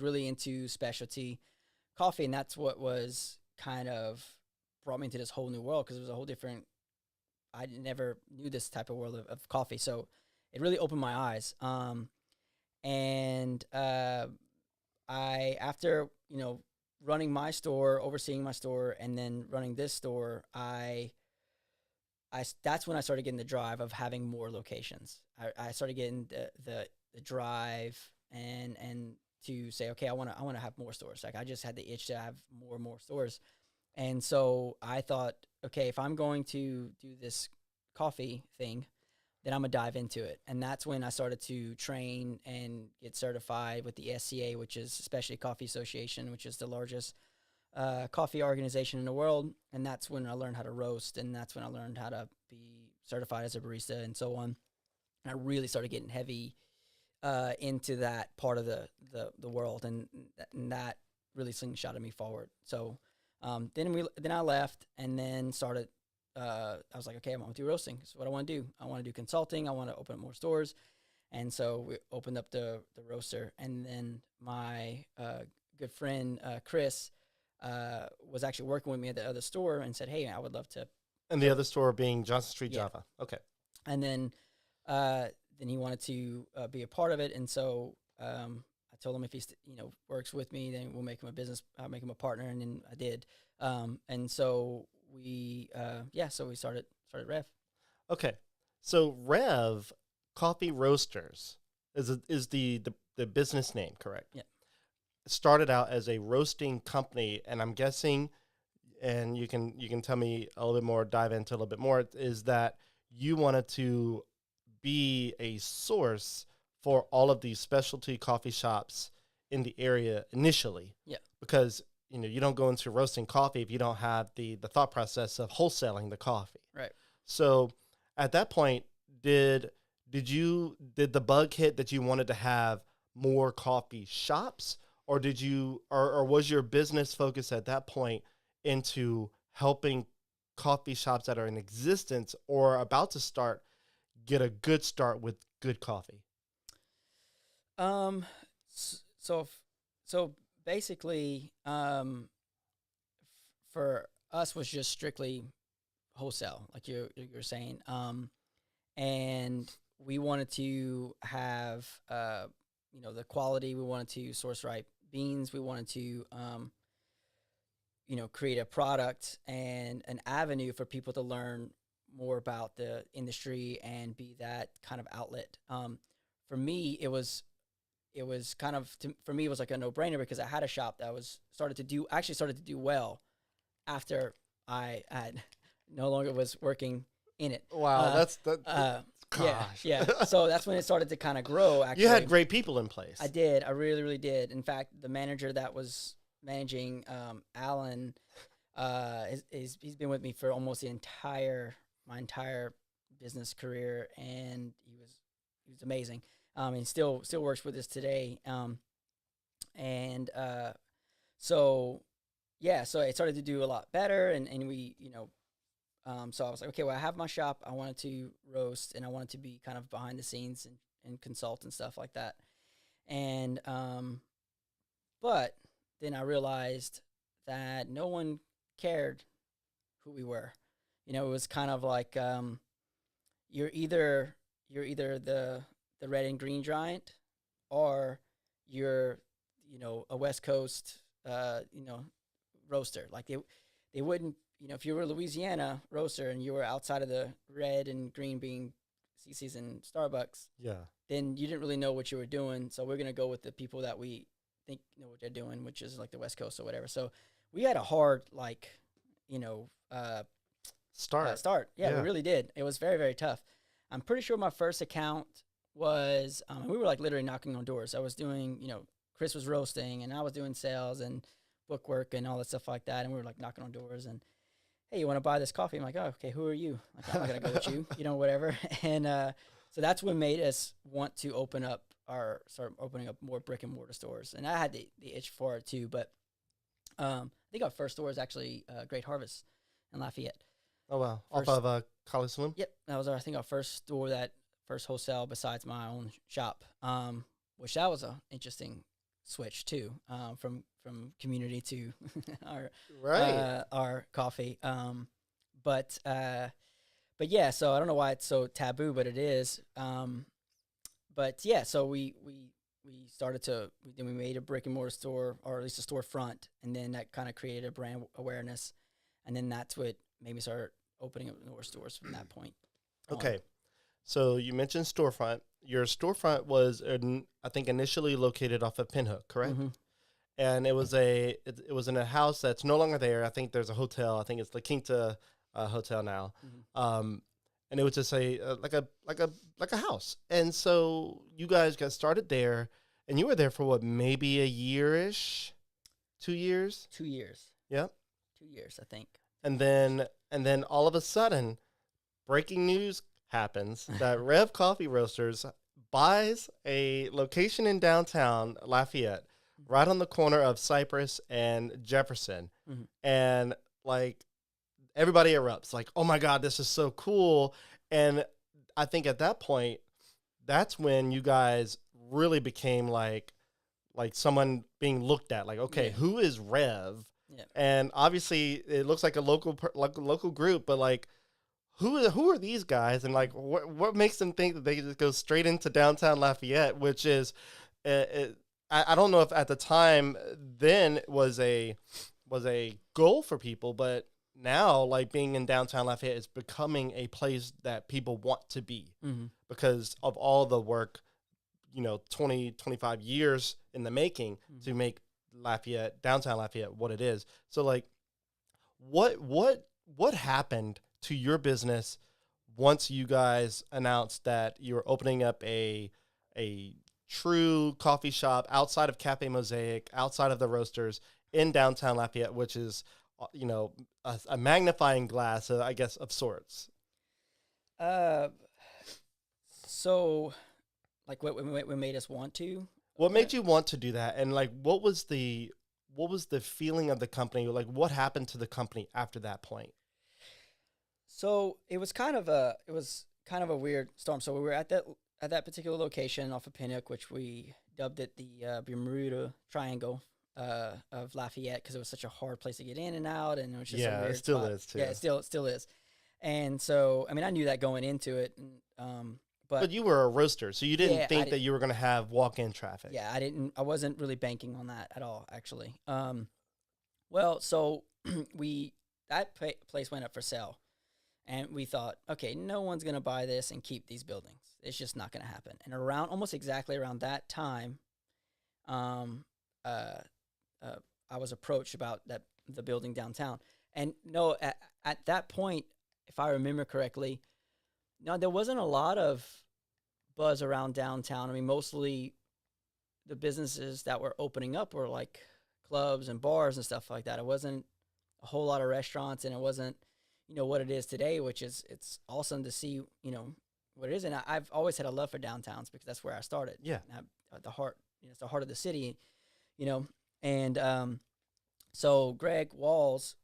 really into specialty coffee, and that's what was kind of brought me into this whole new world because it was a whole different. I never knew this type of world of coffee, so it really opened my eyes. And I after running my store, overseeing my store, and then running this store, that's when I started getting the drive of having more locations. I started getting the drive and to say, okay, I want to have more stores. Like I just had the itch to have more and more stores. And so I thought, okay, if I'm going to do this coffee thing, then I'm gonna dive into it. And that's when I started to train and get certified with the SCA, which is Specialty Coffee Association, which is the largest coffee organization in the world. And that's when I learned how to roast, and that's when I learned how to be certified as a barista and so on. And I really started getting heavy into that part of the world, and that really slingshotted me forward. So then I left and then started. I was like, okay, I want to do roasting. So what I want to do, I want to do consulting. I want to open up more stores. And so we opened up the roaster. And then my good friend, Chris, was actually working with me at the other store and said, hey, I would love to. And the other store being Johnson Street Yeah. Java. Okay. And then he wanted to be a part of it. And so I told him if he works with me, then we'll make him a business, I'll make him a partner. And then I did. And so we started Rev. Okay. So Rev Coffee Roasters is the business name, correct? Yeah. It started out as a roasting company, and I'm guessing, and you can tell me a little bit more, dive into a little bit more, is that you wanted to be a source for all of these specialty coffee shops in the area initially. Yeah. Because you don't go into roasting coffee if you don't have the thought process of wholesaling the coffee. Right. So at that point, did the bug hit that you wanted to have more coffee shops, or did you or was your business focus at that point into helping coffee shops that are in existence or about to start get a good start with good coffee? So basically, for us was just strictly wholesale, like you're saying, and we wanted to have the quality. We wanted to source right beans. We wanted to create a product and an avenue for people to learn more about the industry and be that kind of outlet. For me, it was kind of for me it was like a no-brainer because I had a shop that started to do well after I had no longer was working in it. Wow, that's gosh. Yeah. So that's when it started to kind of grow. Actually, you had great people in place. I did. I really, really did. In fact, the manager that was managing Alan, he's been with me for almost my entire business career, and he was amazing. And still works with us today. So it started to do a lot better, and we, so I was like, okay, well, I have my shop. I wanted to roast, and I wanted to be kind of behind the scenes and consult and stuff like that. And, but then I realized that no one cared who we were. It was kind of like, you're either the red and green giant, or you're, a West Coast, roaster. Like they wouldn't, if you were a Louisiana roaster and you were outside of the red and green being CC's and Starbucks, yeah, then you didn't really know what you were doing. So we're going to go with the people that we think know what they're doing, which is like the West Coast or whatever. So we had a hard, start. Yeah, we really did. It was very, very tough. I'm pretty sure my first account was we were like literally knocking on doors. I was doing, Chris was roasting and I was doing sales and book work and all that stuff like that. And we were like knocking on doors and, hey, you want to buy this coffee? I'm like, oh, okay, who are you? Like, I'm not going to go with you, whatever. And so that's what made us want to start opening up more brick and mortar stores. And I had the itch for it too. But I think our first store was actually Great Harvest in Lafayette. Oh, wow. First, Off of College Saloon? Yep. That was, I think, our first store, that first wholesale besides my own shop, which that was an interesting switch too, from community to our coffee. But yeah, so I don't know why it's so taboo, but it is. But yeah, so we started then we made a brick and mortar store, or at least a storefront, and then that kind of created a brand awareness, and then that's what made me start opening up more stores from that point. Okay. So you mentioned storefront. Your storefront was, I think, initially located off of Pinhook, correct? Mm-hmm. And it was in a house that's no longer there. I think there's a hotel. I think it's La Quinta Hotel now. Mm-hmm. And it was just like a house. And so you guys got started there, and you were there for what, maybe a year-ish, 2 years? 2 years. Yep. 2 years, I think. And then all of a sudden, breaking news happens that Rêve Coffee Roasters buys a location in downtown Lafayette, right on the corner of Cypress and Jefferson. Mm-hmm. And like everybody erupts, like, oh my God, this is so cool. And I think at that point, that's when you guys really became like someone being looked at, like, okay, who is Rêve? Yeah. And obviously it looks like a local group, but like, who are these guys, and like what makes them think that they just go straight into downtown Lafayette, which is, I don't know if at the time then was a goal for people, but now like being in downtown Lafayette is becoming a place that people want to be, mm-hmm. because of all the work, 25 years in the making mm-hmm. to make downtown Lafayette what it is. So like, what happened to your business once you guys announced that you were opening up a true coffee shop outside of Cafe Mosaic, outside of the Roasters, in downtown Lafayette, which is, a magnifying glass, I guess, of sorts? So, like, what made us want to? What made you want to do that? And like, what was the feeling of the company? Like, what happened to the company after that point? So it was kind of a weird storm. So we were at that particular location off of Pinhook, which we dubbed it the Bermuda Triangle of Lafayette, because it was such a hard place to get in and out, and it was just a weird it still spot. is too. Yeah, it still is. And so, I mean, I knew that going into it, but you were a roaster, so you didn't think that you were going to have walk-in traffic. Yeah, I wasn't really banking on that at all, actually. Well, so that place went up for sale. And we thought, okay, no one's going to buy this and keep these buildings. It's just not going to happen. And almost exactly around that time, I was approached about the building downtown. And no, at that point, if I remember correctly, no, there wasn't a lot of buzz around downtown. I mean, mostly the businesses that were opening up were like clubs and bars and stuff like that. It wasn't a whole lot of restaurants, and it wasn't, what it is today, which is, it's awesome to see, what it is. And I've always had a love for downtowns because that's where I started. Yeah. The heart, it's the heart of the city, and so Greg Walls,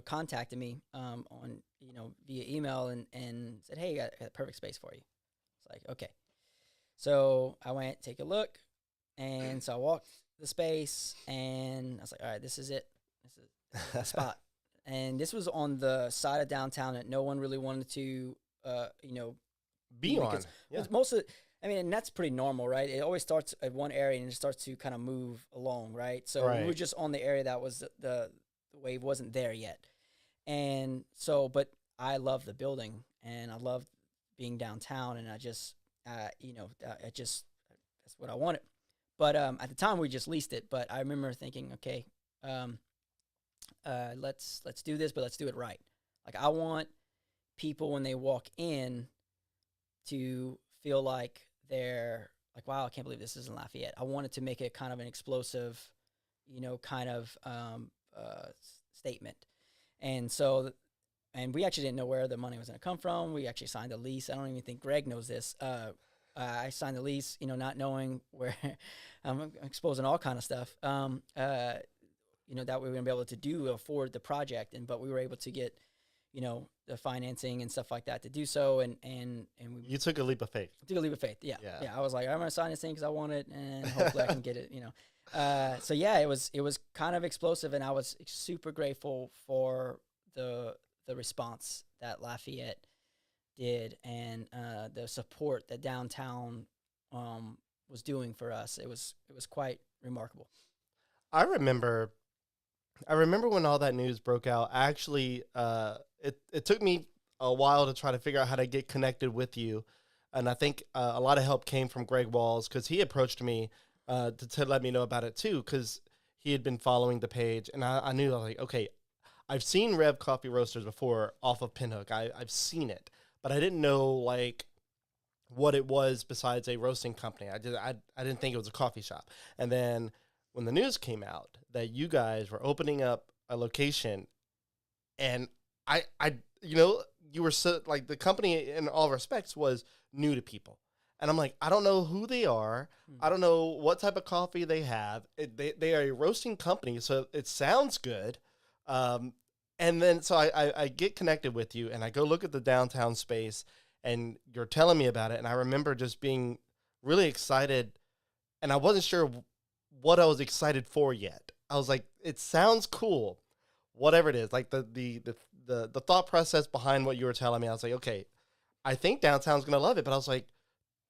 contacted me on, via email and said, hey, I got a perfect space for you. It's like, okay. So I went, take a look. And so I walked the space and I was like, all right, this is it. This is the spot. And this was on the side of downtown that no one really wanted to, be on. Yeah. Most of, and that's pretty normal, right? It always starts at one area and it starts to kind of move along, right? So we were just on the area that was the wave wasn't there yet. And so, but I love the building and I love being downtown, and I just, that's what I wanted. But at the time we just leased it. But I remember thinking, okay, let's do this, but let's do it right. Like, I want people when they walk in to feel like they're like, wow, I can't believe this is in Lafayette. I wanted to make it kind of an explosive, kind of statement. And so, and we actually didn't know where the money was going to come from. We actually signed a lease. I don't even think Greg knows this. I signed the lease, not knowing where I'm exposing all kind of stuff. That we were going to be able to afford the project, but we were able to get, the financing and stuff like that to do so. And we You took a leap of faith. took a leap of faith. Yeah. I was like, I'm going to sign this thing because I want it, and hopefully I can get it. So yeah, it was kind of explosive, and I was super grateful for the response that Lafayette did, and the support that downtown was doing for us. It was quite remarkable. I remember when all that news broke out. Actually, it took me a while to try to figure out how to get connected with you, and I think a lot of help came from Greg Walls, because he approached me to let me know about it too, because he had been following the page, and I knew, I was like, okay, I've seen Rêve Coffee Roasters before off of Pinhook. I've seen it, but I didn't know like what it was besides a roasting company. I didn't think it was a coffee shop. And then when the news came out that you guys were opening up a location, and you were so, like, the company in all respects was new to people. And I'm like, I don't know who they are. I don't know what type of coffee they have. They are a roasting company, so it sounds good. And then so I get connected with you, and I go look at the downtown space, and you're telling me about it. And I remember just being really excited, and I wasn't sure what I was excited for yet. I was like, it sounds cool, whatever it is. Like the thought process behind what you were telling me, I was like, okay, I think downtown's going to love it. But I was like,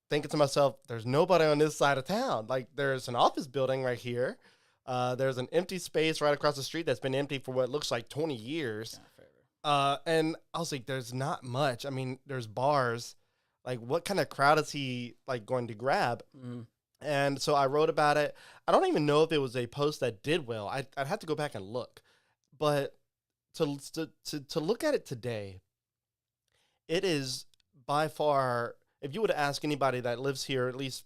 thinking to myself, there's nobody on this side of town. Like, there's an office building right here. There's an empty space right across the street that's been empty for what looks like 20 years. And I was like, there's not much. I mean, there's bars. Like, what kind of crowd is he like going to grab? Mm-hmm. And so I wrote about it. I don't even know if it was a post that did well. I'd have to go back and look. But to look at it today, it is by far, if you were to ask anybody that lives here at least,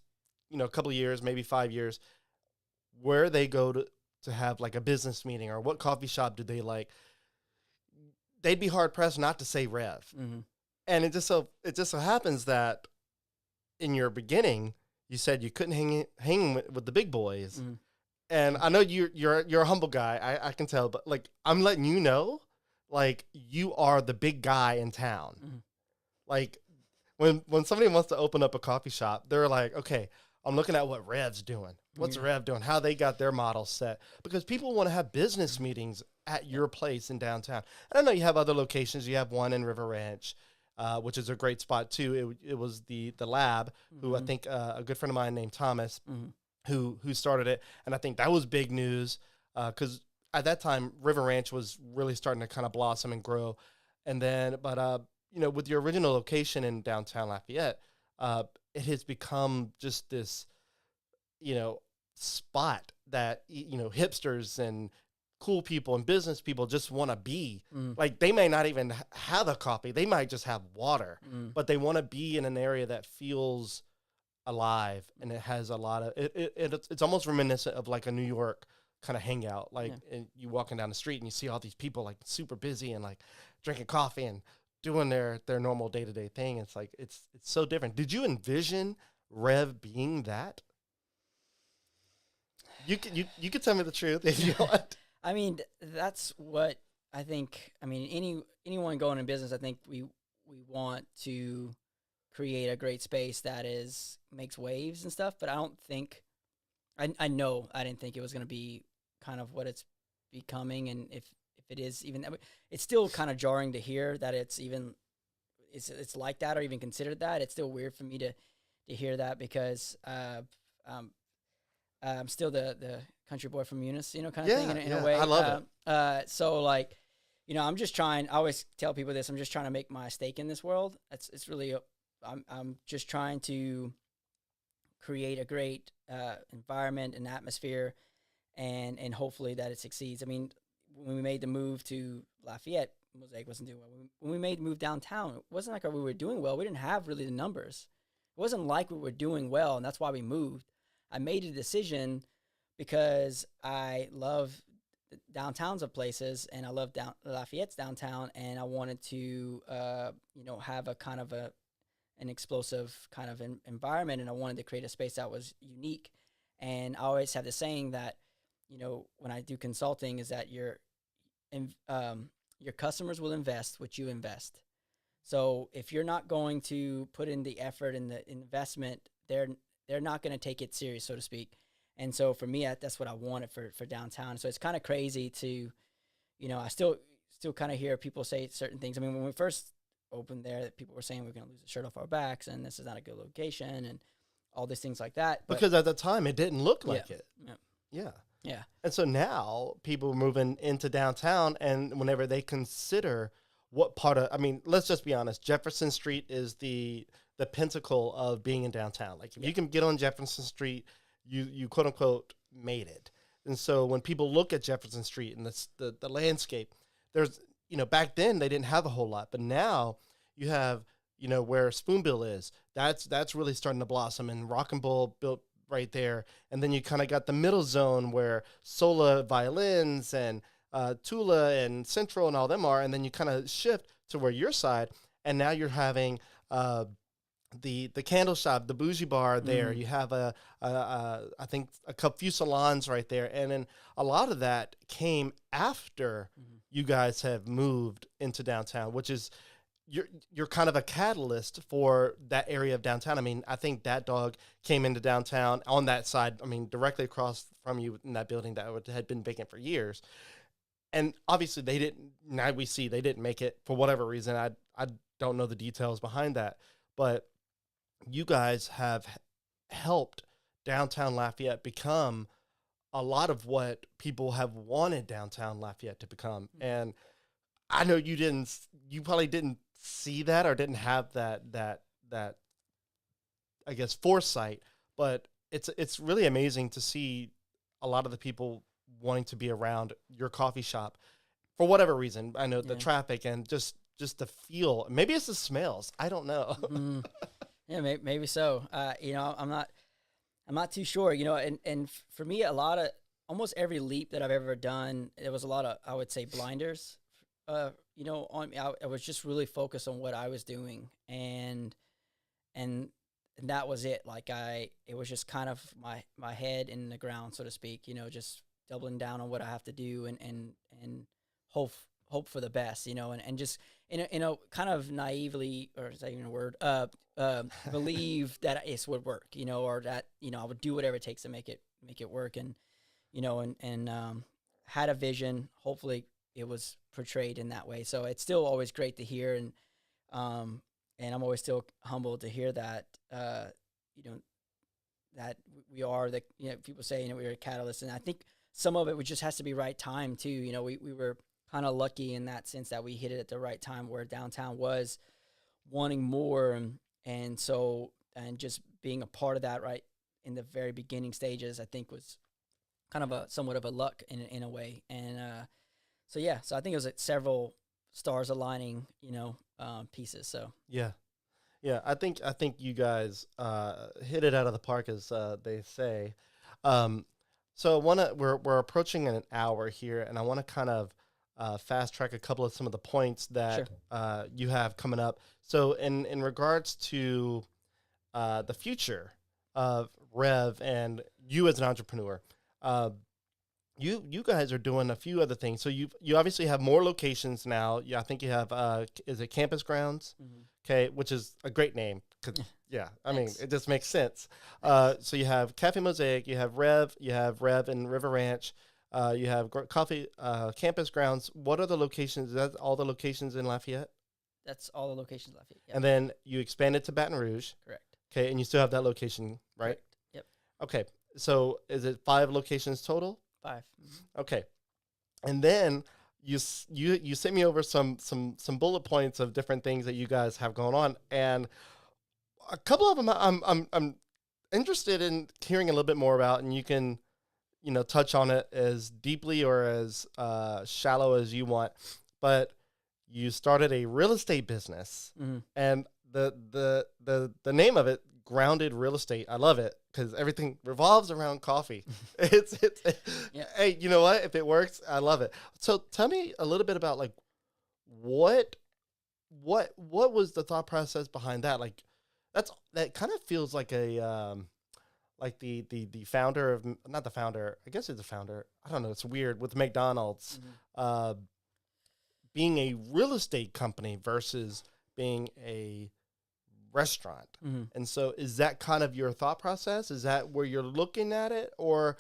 a couple of years, maybe 5 years, where they go to have like a business meeting, or what coffee shop do they like, they'd be hard pressed not to say Rêve. Mm-hmm. And it just so happens that in your beginning, you said you couldn't hang with the big boys. Mm-hmm. And I know you're a humble guy. I can tell, but like, I'm letting you know, like, you are the big guy in town. Mm-hmm. Like, when somebody wants to open up a coffee shop, they're like, okay, I'm looking at what Rêve's doing. What's Rêve doing? How they got their model set? Because people want to have business meetings at your place in downtown. And I know you have other locations. You have one in River Ranch, which is a great spot too. It was the Lab, who I think a good friend of mine named Thomas, who started it, and I think that was big news because at that time River Ranch was really starting to kind of blossom and grow. And then, with your original location in downtown Lafayette, it has become just this, spot that, hipsters and cool people and business people just want to be. Like, they may not even have a coffee. They might just have water, but they want to be in an area that feels alive, and it has a lot of, it's almost reminiscent of like a New York kind of hangout. Like, and you walking down the street and you see all these people like super busy and like drinking coffee and doing their normal day-to-day thing. It's like, it's so different. Did you envision Rêve being that? You could tell me the truth if you want. I mean, that's what I think. I mean, anyone going in business, I think we want to create a great space that makes waves and stuff. But I don't think, I know I didn't think it was going to be kind of what it's becoming. And if it is even, it's still kind of jarring to hear that it's like that, or even considered that. It's still weird for me to hear that, because I'm still the country boy from Eunice, kind of thing in a way. I love it. So like, I'm just trying. I always tell people this. I'm just trying to make my stake in this world. It's really. I'm just trying to create a great environment and atmosphere, and hopefully that it succeeds. I mean, when we made the move to Lafayette, Mosaic wasn't doing well. When we made the move downtown, it wasn't like we were doing well. We didn't have really the numbers. wasn't like we were doing well, and that's why we moved. I made a decision because I love the downtowns of places, and I love Lafayette's downtown, and I wanted to, have a kind of an explosive kind of environment, and I wanted to create a space that was unique. And I always have the saying that, when I do consulting, is that your customers will invest what you invest. So if you're not going to put in the effort and the investment, they're not going to take it serious, so to speak. And so for me, that's what I wanted for downtown. So it's kind of crazy to, I still kind of hear people say certain things. I mean, when we first opened there, people were saying we're going to lose the shirt off our backs, and this is not a good location, and all these things like that. But, because at the time it didn't look like it. Yeah. Yeah. And so now people are moving into downtown, and whenever they consider what part of, I mean, let's just be honest, Jefferson Street is the pinnacle of being in downtown. Like if you can get on Jefferson Street, you quote unquote made it. And so when people look at Jefferson Street and the landscape, there's, back then they didn't have a whole lot, but now you have, where Spoonbill is, that's really starting to blossom, and Rock and Bull built right there. And then you kind of got the middle zone where Sola violins and Tula and Central and all them are. And then you kind of shift to where your side, and now you're having, the candle shop, the bougie bar there. You have I think a few salons right there. And then a lot of that came after you guys have moved into downtown, which is, you're kind of a catalyst for that area of downtown. I mean, I think Dat Dog came into downtown on that side. I mean, directly across from you in that building that had been vacant for years. And obviously they didn't make it for whatever reason. I don't know the details behind that, but you guys have helped downtown Lafayette become a lot of what people have wanted downtown Lafayette to become. And I know you probably didn't see that, or didn't have that I guess foresight, but it's really amazing to see a lot of the people wanting to be around your coffee shop for whatever reason. I know the traffic and just the feel. Maybe it's the smells. I don't know. Yeah, maybe so. I'm not too sure. And for me, almost every leap that I've ever done, there was a lot of, I would say, blinders. On me, I was just really focused on what I was doing, and that was it. Like it was just kind of my head in the ground, so to speak. Just doubling down on what I have to do, and hope for the best. And just kind of naively, or is that even a word? Believe that it would work. Or that I would do whatever it takes to make it work, and had a vision. Hopefully it was portrayed in that way. So it's still always great to hear, and I'm always still humbled to hear that, that we are the, people say, we're a catalyst. And I think some of it just has to be right time too. We were kind of lucky in that sense that we hit it at the right time where downtown was wanting more. And just being a part of that right in the very beginning stages, I think was kind of somewhat of a luck in a way. And, so I think it was several stars aligning, pieces. So yeah. I think you guys hit it out of the park, as they say. So we're approaching an hour here, and I want to kind of fast track a couple of some of the points that you have coming up. So in regards to the future of Rêve and you as an entrepreneur. You guys are doing a few other things. So you obviously have more locations now. Yeah, I think you have is it Campus Grounds? Okay, which is a great name. I mean, it just makes sense. So you have Cafe Mosaic, you have Rêve in River Ranch, you have Campus Grounds. What are the locations? Is that all the locations in Lafayette? That's all the locations in Lafayette. Yep. And then you expanded to Baton Rouge. Correct. Okay, and you still have that location, right? Correct. Yep. Okay, so is it 5 locations total? 5. Okay, and then you sent me over some bullet points of different things that you guys have going on, and a couple of them I'm interested in hearing a little bit more about, and you can touch on it as deeply or as shallow as you want. But you started a real estate business, and the name of it grounded real estate. I love it because everything revolves around coffee. Yeah. Hey, you know what? If it works, I love it. So tell me a little bit about like what what was the thought process behind that? Like that kind of feels like a like the founder of, not the founder, I guess it's the founder. I don't know. It's weird with McDonald's being a real estate company versus being a restaurant. And so is that kind of your thought process? Is that where you're looking at it, or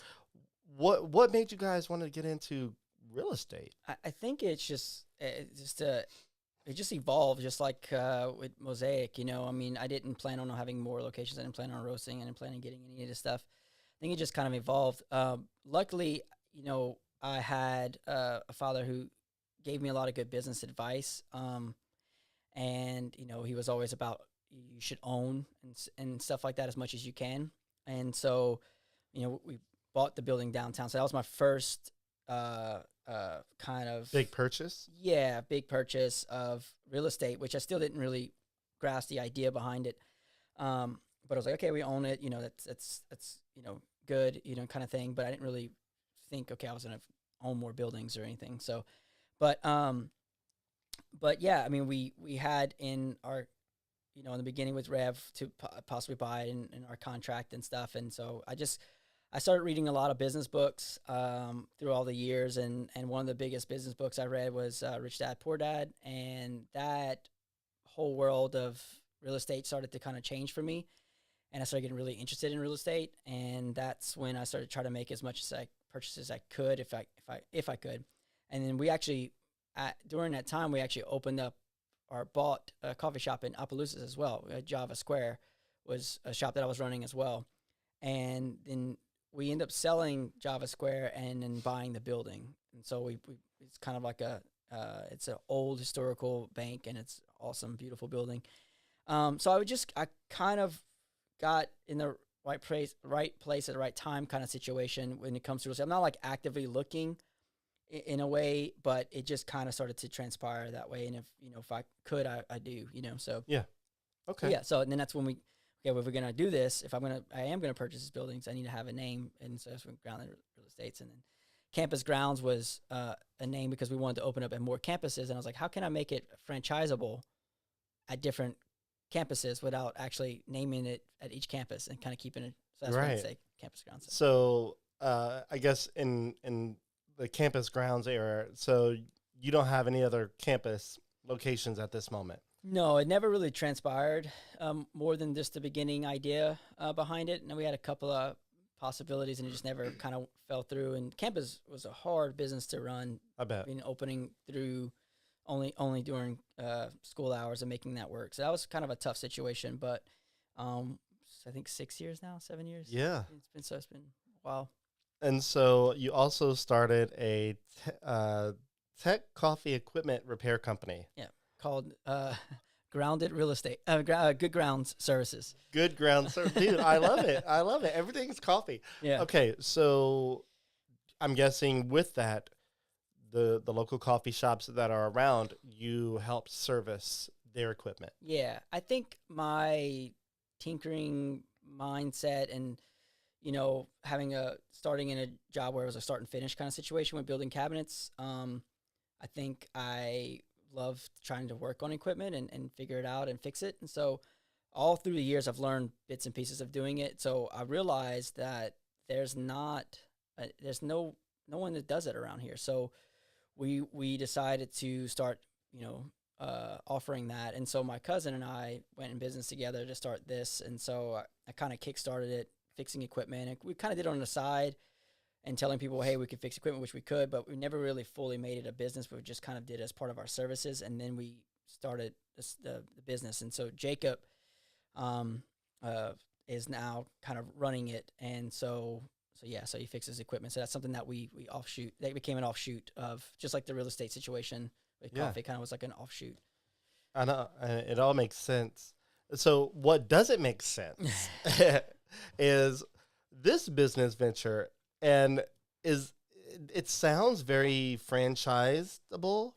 what made you guys want to get into real estate? I think it just evolved, just like with Mosaic. I mean, I didn't plan on having more locations. I didn't plan on roasting. I didn't plan on getting any of this stuff. I think it just kind of evolved. Luckily, I had a father who gave me a lot of good business advice. And he was always about, you should own and stuff like that as much as you can. And so, we bought the building downtown. So that was my first kind of big purchase. Yeah, big purchase of real estate, which I still didn't really grasp the idea behind it. But I was like, okay, we own it. That's good, kind of thing. But I didn't really think, okay, I was gonna own more buildings or anything. So, but yeah, I mean, we had in our, in the beginning with Rêve to possibly buy it in our contract and stuff. And so I started reading a lot of business books through all the years, and one of the biggest business books I read was Rich Dad, Poor Dad, and that whole world of real estate started to kind of change for me, and I started getting really interested in real estate, and that's when I started trying to make as much purchases I could if I could, and then we actually during that time we actually opened up or bought a coffee shop in Opelousas as well. Java Square was a shop that I was running as well, and then we end up selling Java Square and then buying the building. And so it's kind of like it's an old historical bank, and it's awesome, beautiful building. So I kind of got in the right place at the right time kind of situation when it comes to real estate. I'm not like actively looking in a way, but it just kind of started to transpire that way. And if I could, I do, so. Yeah. Okay. Yeah. So, and then that's when if we're going to do this, I am going to purchase these buildings, I need to have a name. And so that's when Grounded Real Estates. And then Campus Grounds was a name because we wanted to open up at more campuses. And I was like, how can I make it franchisable at different campuses without actually naming it at each campus and kind of keeping it? So that's why I say Campus Grounds. So I guess in the Campus Grounds era, so you don't have any other campus locations at this moment? No, it never really transpired more than just the beginning idea behind it. And we had a couple of possibilities, and it just never kind of fell through. And campus was a hard business to run. I bet. I mean, opening through only during school hours and making that work. So that was kind of a tough situation. But I think 6 years now, 7 years. Yeah, it's been a while. And so you also started a tech coffee equipment repair company. Yeah. Called Grounded Real Estate, Good Grounds Services. Good Grounds, dude. I love it. I love it. Everything's coffee. Yeah. Okay, so I'm guessing with that, the local coffee shops that are around, you help service their equipment. Yeah, I think my tinkering mindset and starting in a job where it was a start and finish kind of situation with building cabinets. I think I love trying to work on equipment and figure it out and fix it. And so all through the years, I've learned bits and pieces of doing it. So I realized that there's no one that does it around here. So we decided to start, offering that. And so my cousin and I went in business together to start this. And so I kind of kickstarted it, fixing equipment. And we kind of did it on the side and telling people, hey, we could fix equipment, which we could, but we never really fully made it a business. We just kind of did it as part of our services, and then we started the business. And so Jacob is now kind of running it, and so he fixes equipment. So that's something that we offshoot. That became an offshoot of, just like the real estate situation with coffee, kind of was like an offshoot. I know, it all makes sense. So what doesn't make sense is this business venture. And it sounds very franchisable.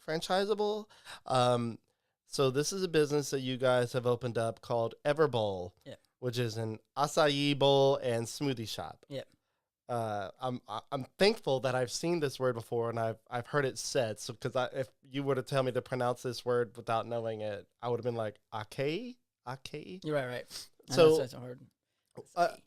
So this is a business that you guys have opened up called Everbowl. Yeah. which is an acai bowl and smoothie shop. Yeah. I'm thankful that I've seen this word before and I've heard it said. So because if you were to tell me to pronounce this word without knowing it, I would have been like acai. You're right. So that's hard.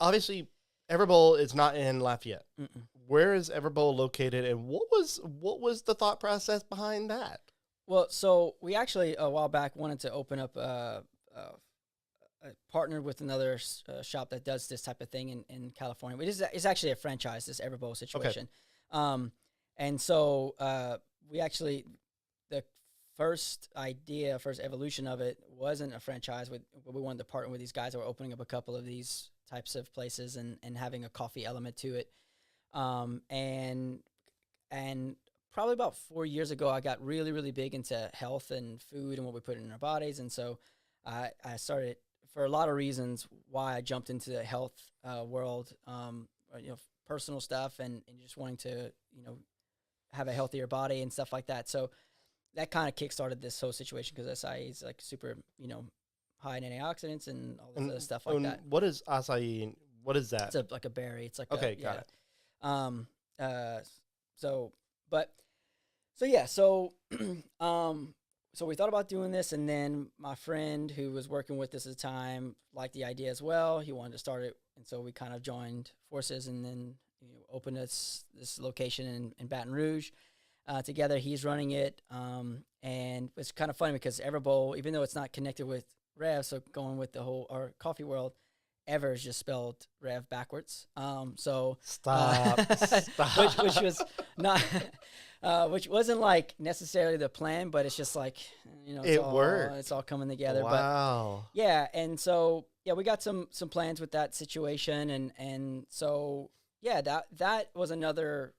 obviously, Everbowl is not in Lafayette. Mm-mm. Where is Everbowl located, and what was the thought process behind that? Well, so we actually a while back wanted to open up partnered with another shop that does this type of thing in California. It's actually a franchise, this Everbowl situation. Okay. And so we actually, the first evolution of it wasn't a franchise. We wanted to partner with these guys that were opening up a couple of these types of places and having a coffee element to it. And probably about 4 years ago, I got really, really big into health and food and what we put in our bodies. And so I started, for a lot of reasons, why I jumped into the health world, personal stuff and just wanting to, have a healthier body and stuff like that. So that kind of kickstarted this whole situation because acai is like super, high in antioxidants and all this other stuff like that. What is acai? What is that? It's like a berry. It's like got it. So we thought about doing this, and then my friend who was working with us at the time liked the idea as well. He wanted to start it, and so we kind of joined forces, and then opened this location in Baton Rouge together. He's running it, and it's kind of funny because Everbowl, even though it's not connected with Rêve, so going with the whole our coffee world, Ever is just spelled Rêve backwards. So stop. Which was not. Which wasn't like necessarily the plan, but it's just like it worked. It's all coming together. Wow. But yeah, and so we got some plans with that situation, and so that was another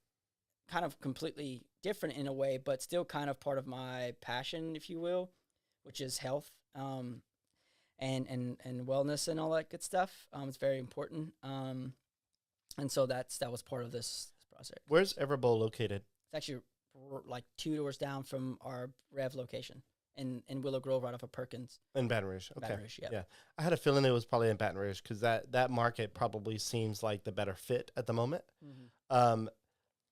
kind of completely different in a way, but still kind of part of my passion, if you will, which is health, and wellness and all that good stuff. It's very important, and so that was part of this project. Where's Everbowl located? It's actually like 2 doors down from our Rêve location in Willow Grove, right off of Perkins. In Baton Rouge. Okay. Baton Rouge, yeah. I had a feeling it was probably in Baton Rouge because that market probably seems like the better fit at the moment. Mm-hmm.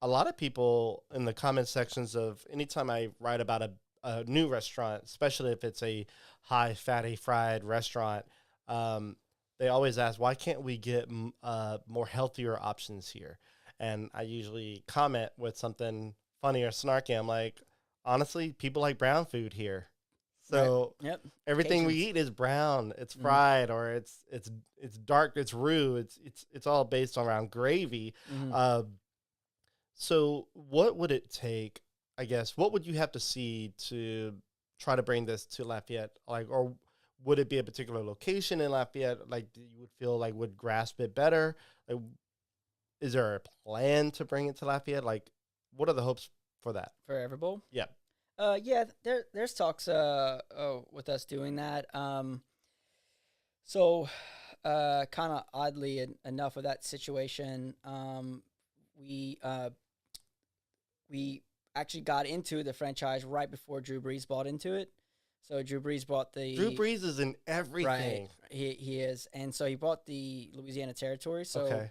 A lot of people in the comment sections of anytime I write about a new restaurant, especially if it's a high fatty fried restaurant, they always ask, why can't we get more healthier options here? And I usually comment with something funny or snarky. I'm like, honestly, people like brown food here. So right. Yep. Everything we eat is brown. It's fried, or it's dark. It's roux. It's all based around gravy. Mm-hmm. So what would it take? I guess what would you have to see to try to bring this to Lafayette? Like, or would it be a particular location in Lafayette? Like, you would feel like would grasp it better? Like, is there a plan to bring it to Lafayette? Like, what are the hopes for that? For Everbowl? Yeah. There's talks with us doing that. So kind of oddly enough with that situation, we actually got into the franchise right before Drew Brees bought into it. So Drew Brees bought the... Drew Brees is in everything. Right, he is. And so he bought the Louisiana territory. So okay.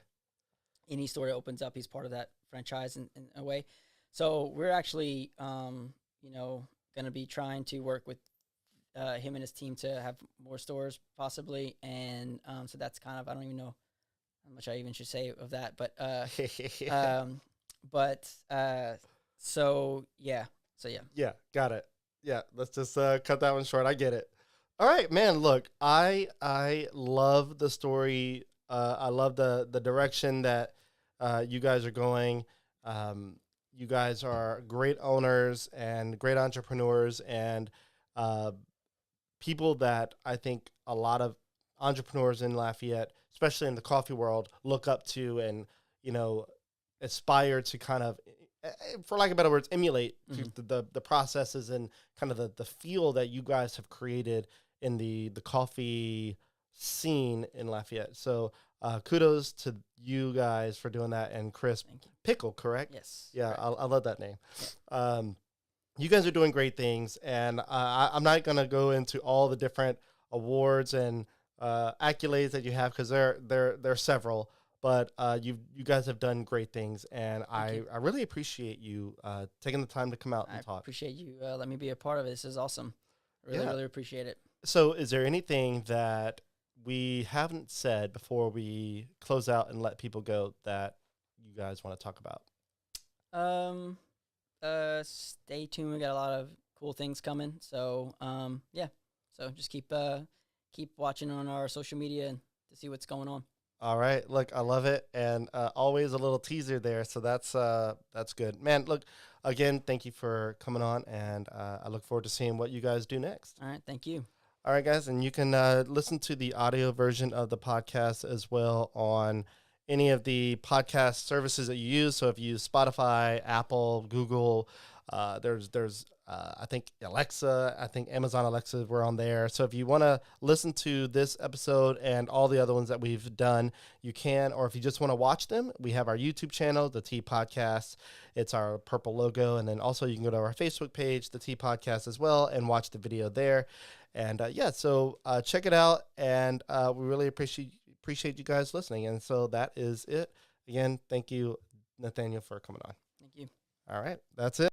Any store that opens up, he's part of that franchise in a way. So we're actually, going to be trying to work with him and his team to have more stores possibly. And so that's kind of, I don't even know how much I even should say of that. But, so yeah. Yeah, got it. Yeah, let's just cut that one short. I get it. All right, man, look, I love the story. I love the direction that you guys are going. You guys are great owners and great entrepreneurs and people that I think a lot of entrepreneurs in Lafayette, especially in the coffee world, look up to and, aspire to kind of, for lack of better words, emulate the processes and kind of the feel that you guys have created in the coffee scene in Lafayette. So kudos to you guys for doing that. And Chris Pickle, correct? Yes. Yeah, I love that name. Yeah. You guys are doing great things, and I'm not going to go into all the different awards and accolades that you have, because there are several, but you guys have done great things, and I really appreciate you taking the time to come out I and talk. appreciate you let me be a part of it. This is awesome. Really, Yeah. really appreciate it. So, is there anything that we haven't said before we close out and let people go that you guys want to talk about? Stay tuned. We got a lot of cool things coming. So, yeah. So just keep watching on our social media to see what's going on. All right, look, I love it, and always a little teaser there, so that's good, man. Look, again, thank you for coming on, and I look forward to seeing what you guys do next. All right. Thank you. All right, guys, and you can listen to the audio version of the podcast as well on any of the podcast services that you use. So if you use Spotify, Apple, Google, there's I think Alexa, I think Amazon Alexa, we're on there. So if you want to listen to this episode and all the other ones that we've done, you can. Or if you just want to watch them, we have our YouTube channel, the T Podcast. It's our purple logo. And then also you can go to our Facebook page, the T Podcast as well, and watch the video there. And so check it out. And we really appreciate you guys listening. And so that is it. Again, thank you, Nathanael, for coming on. Thank you. All right, that's it.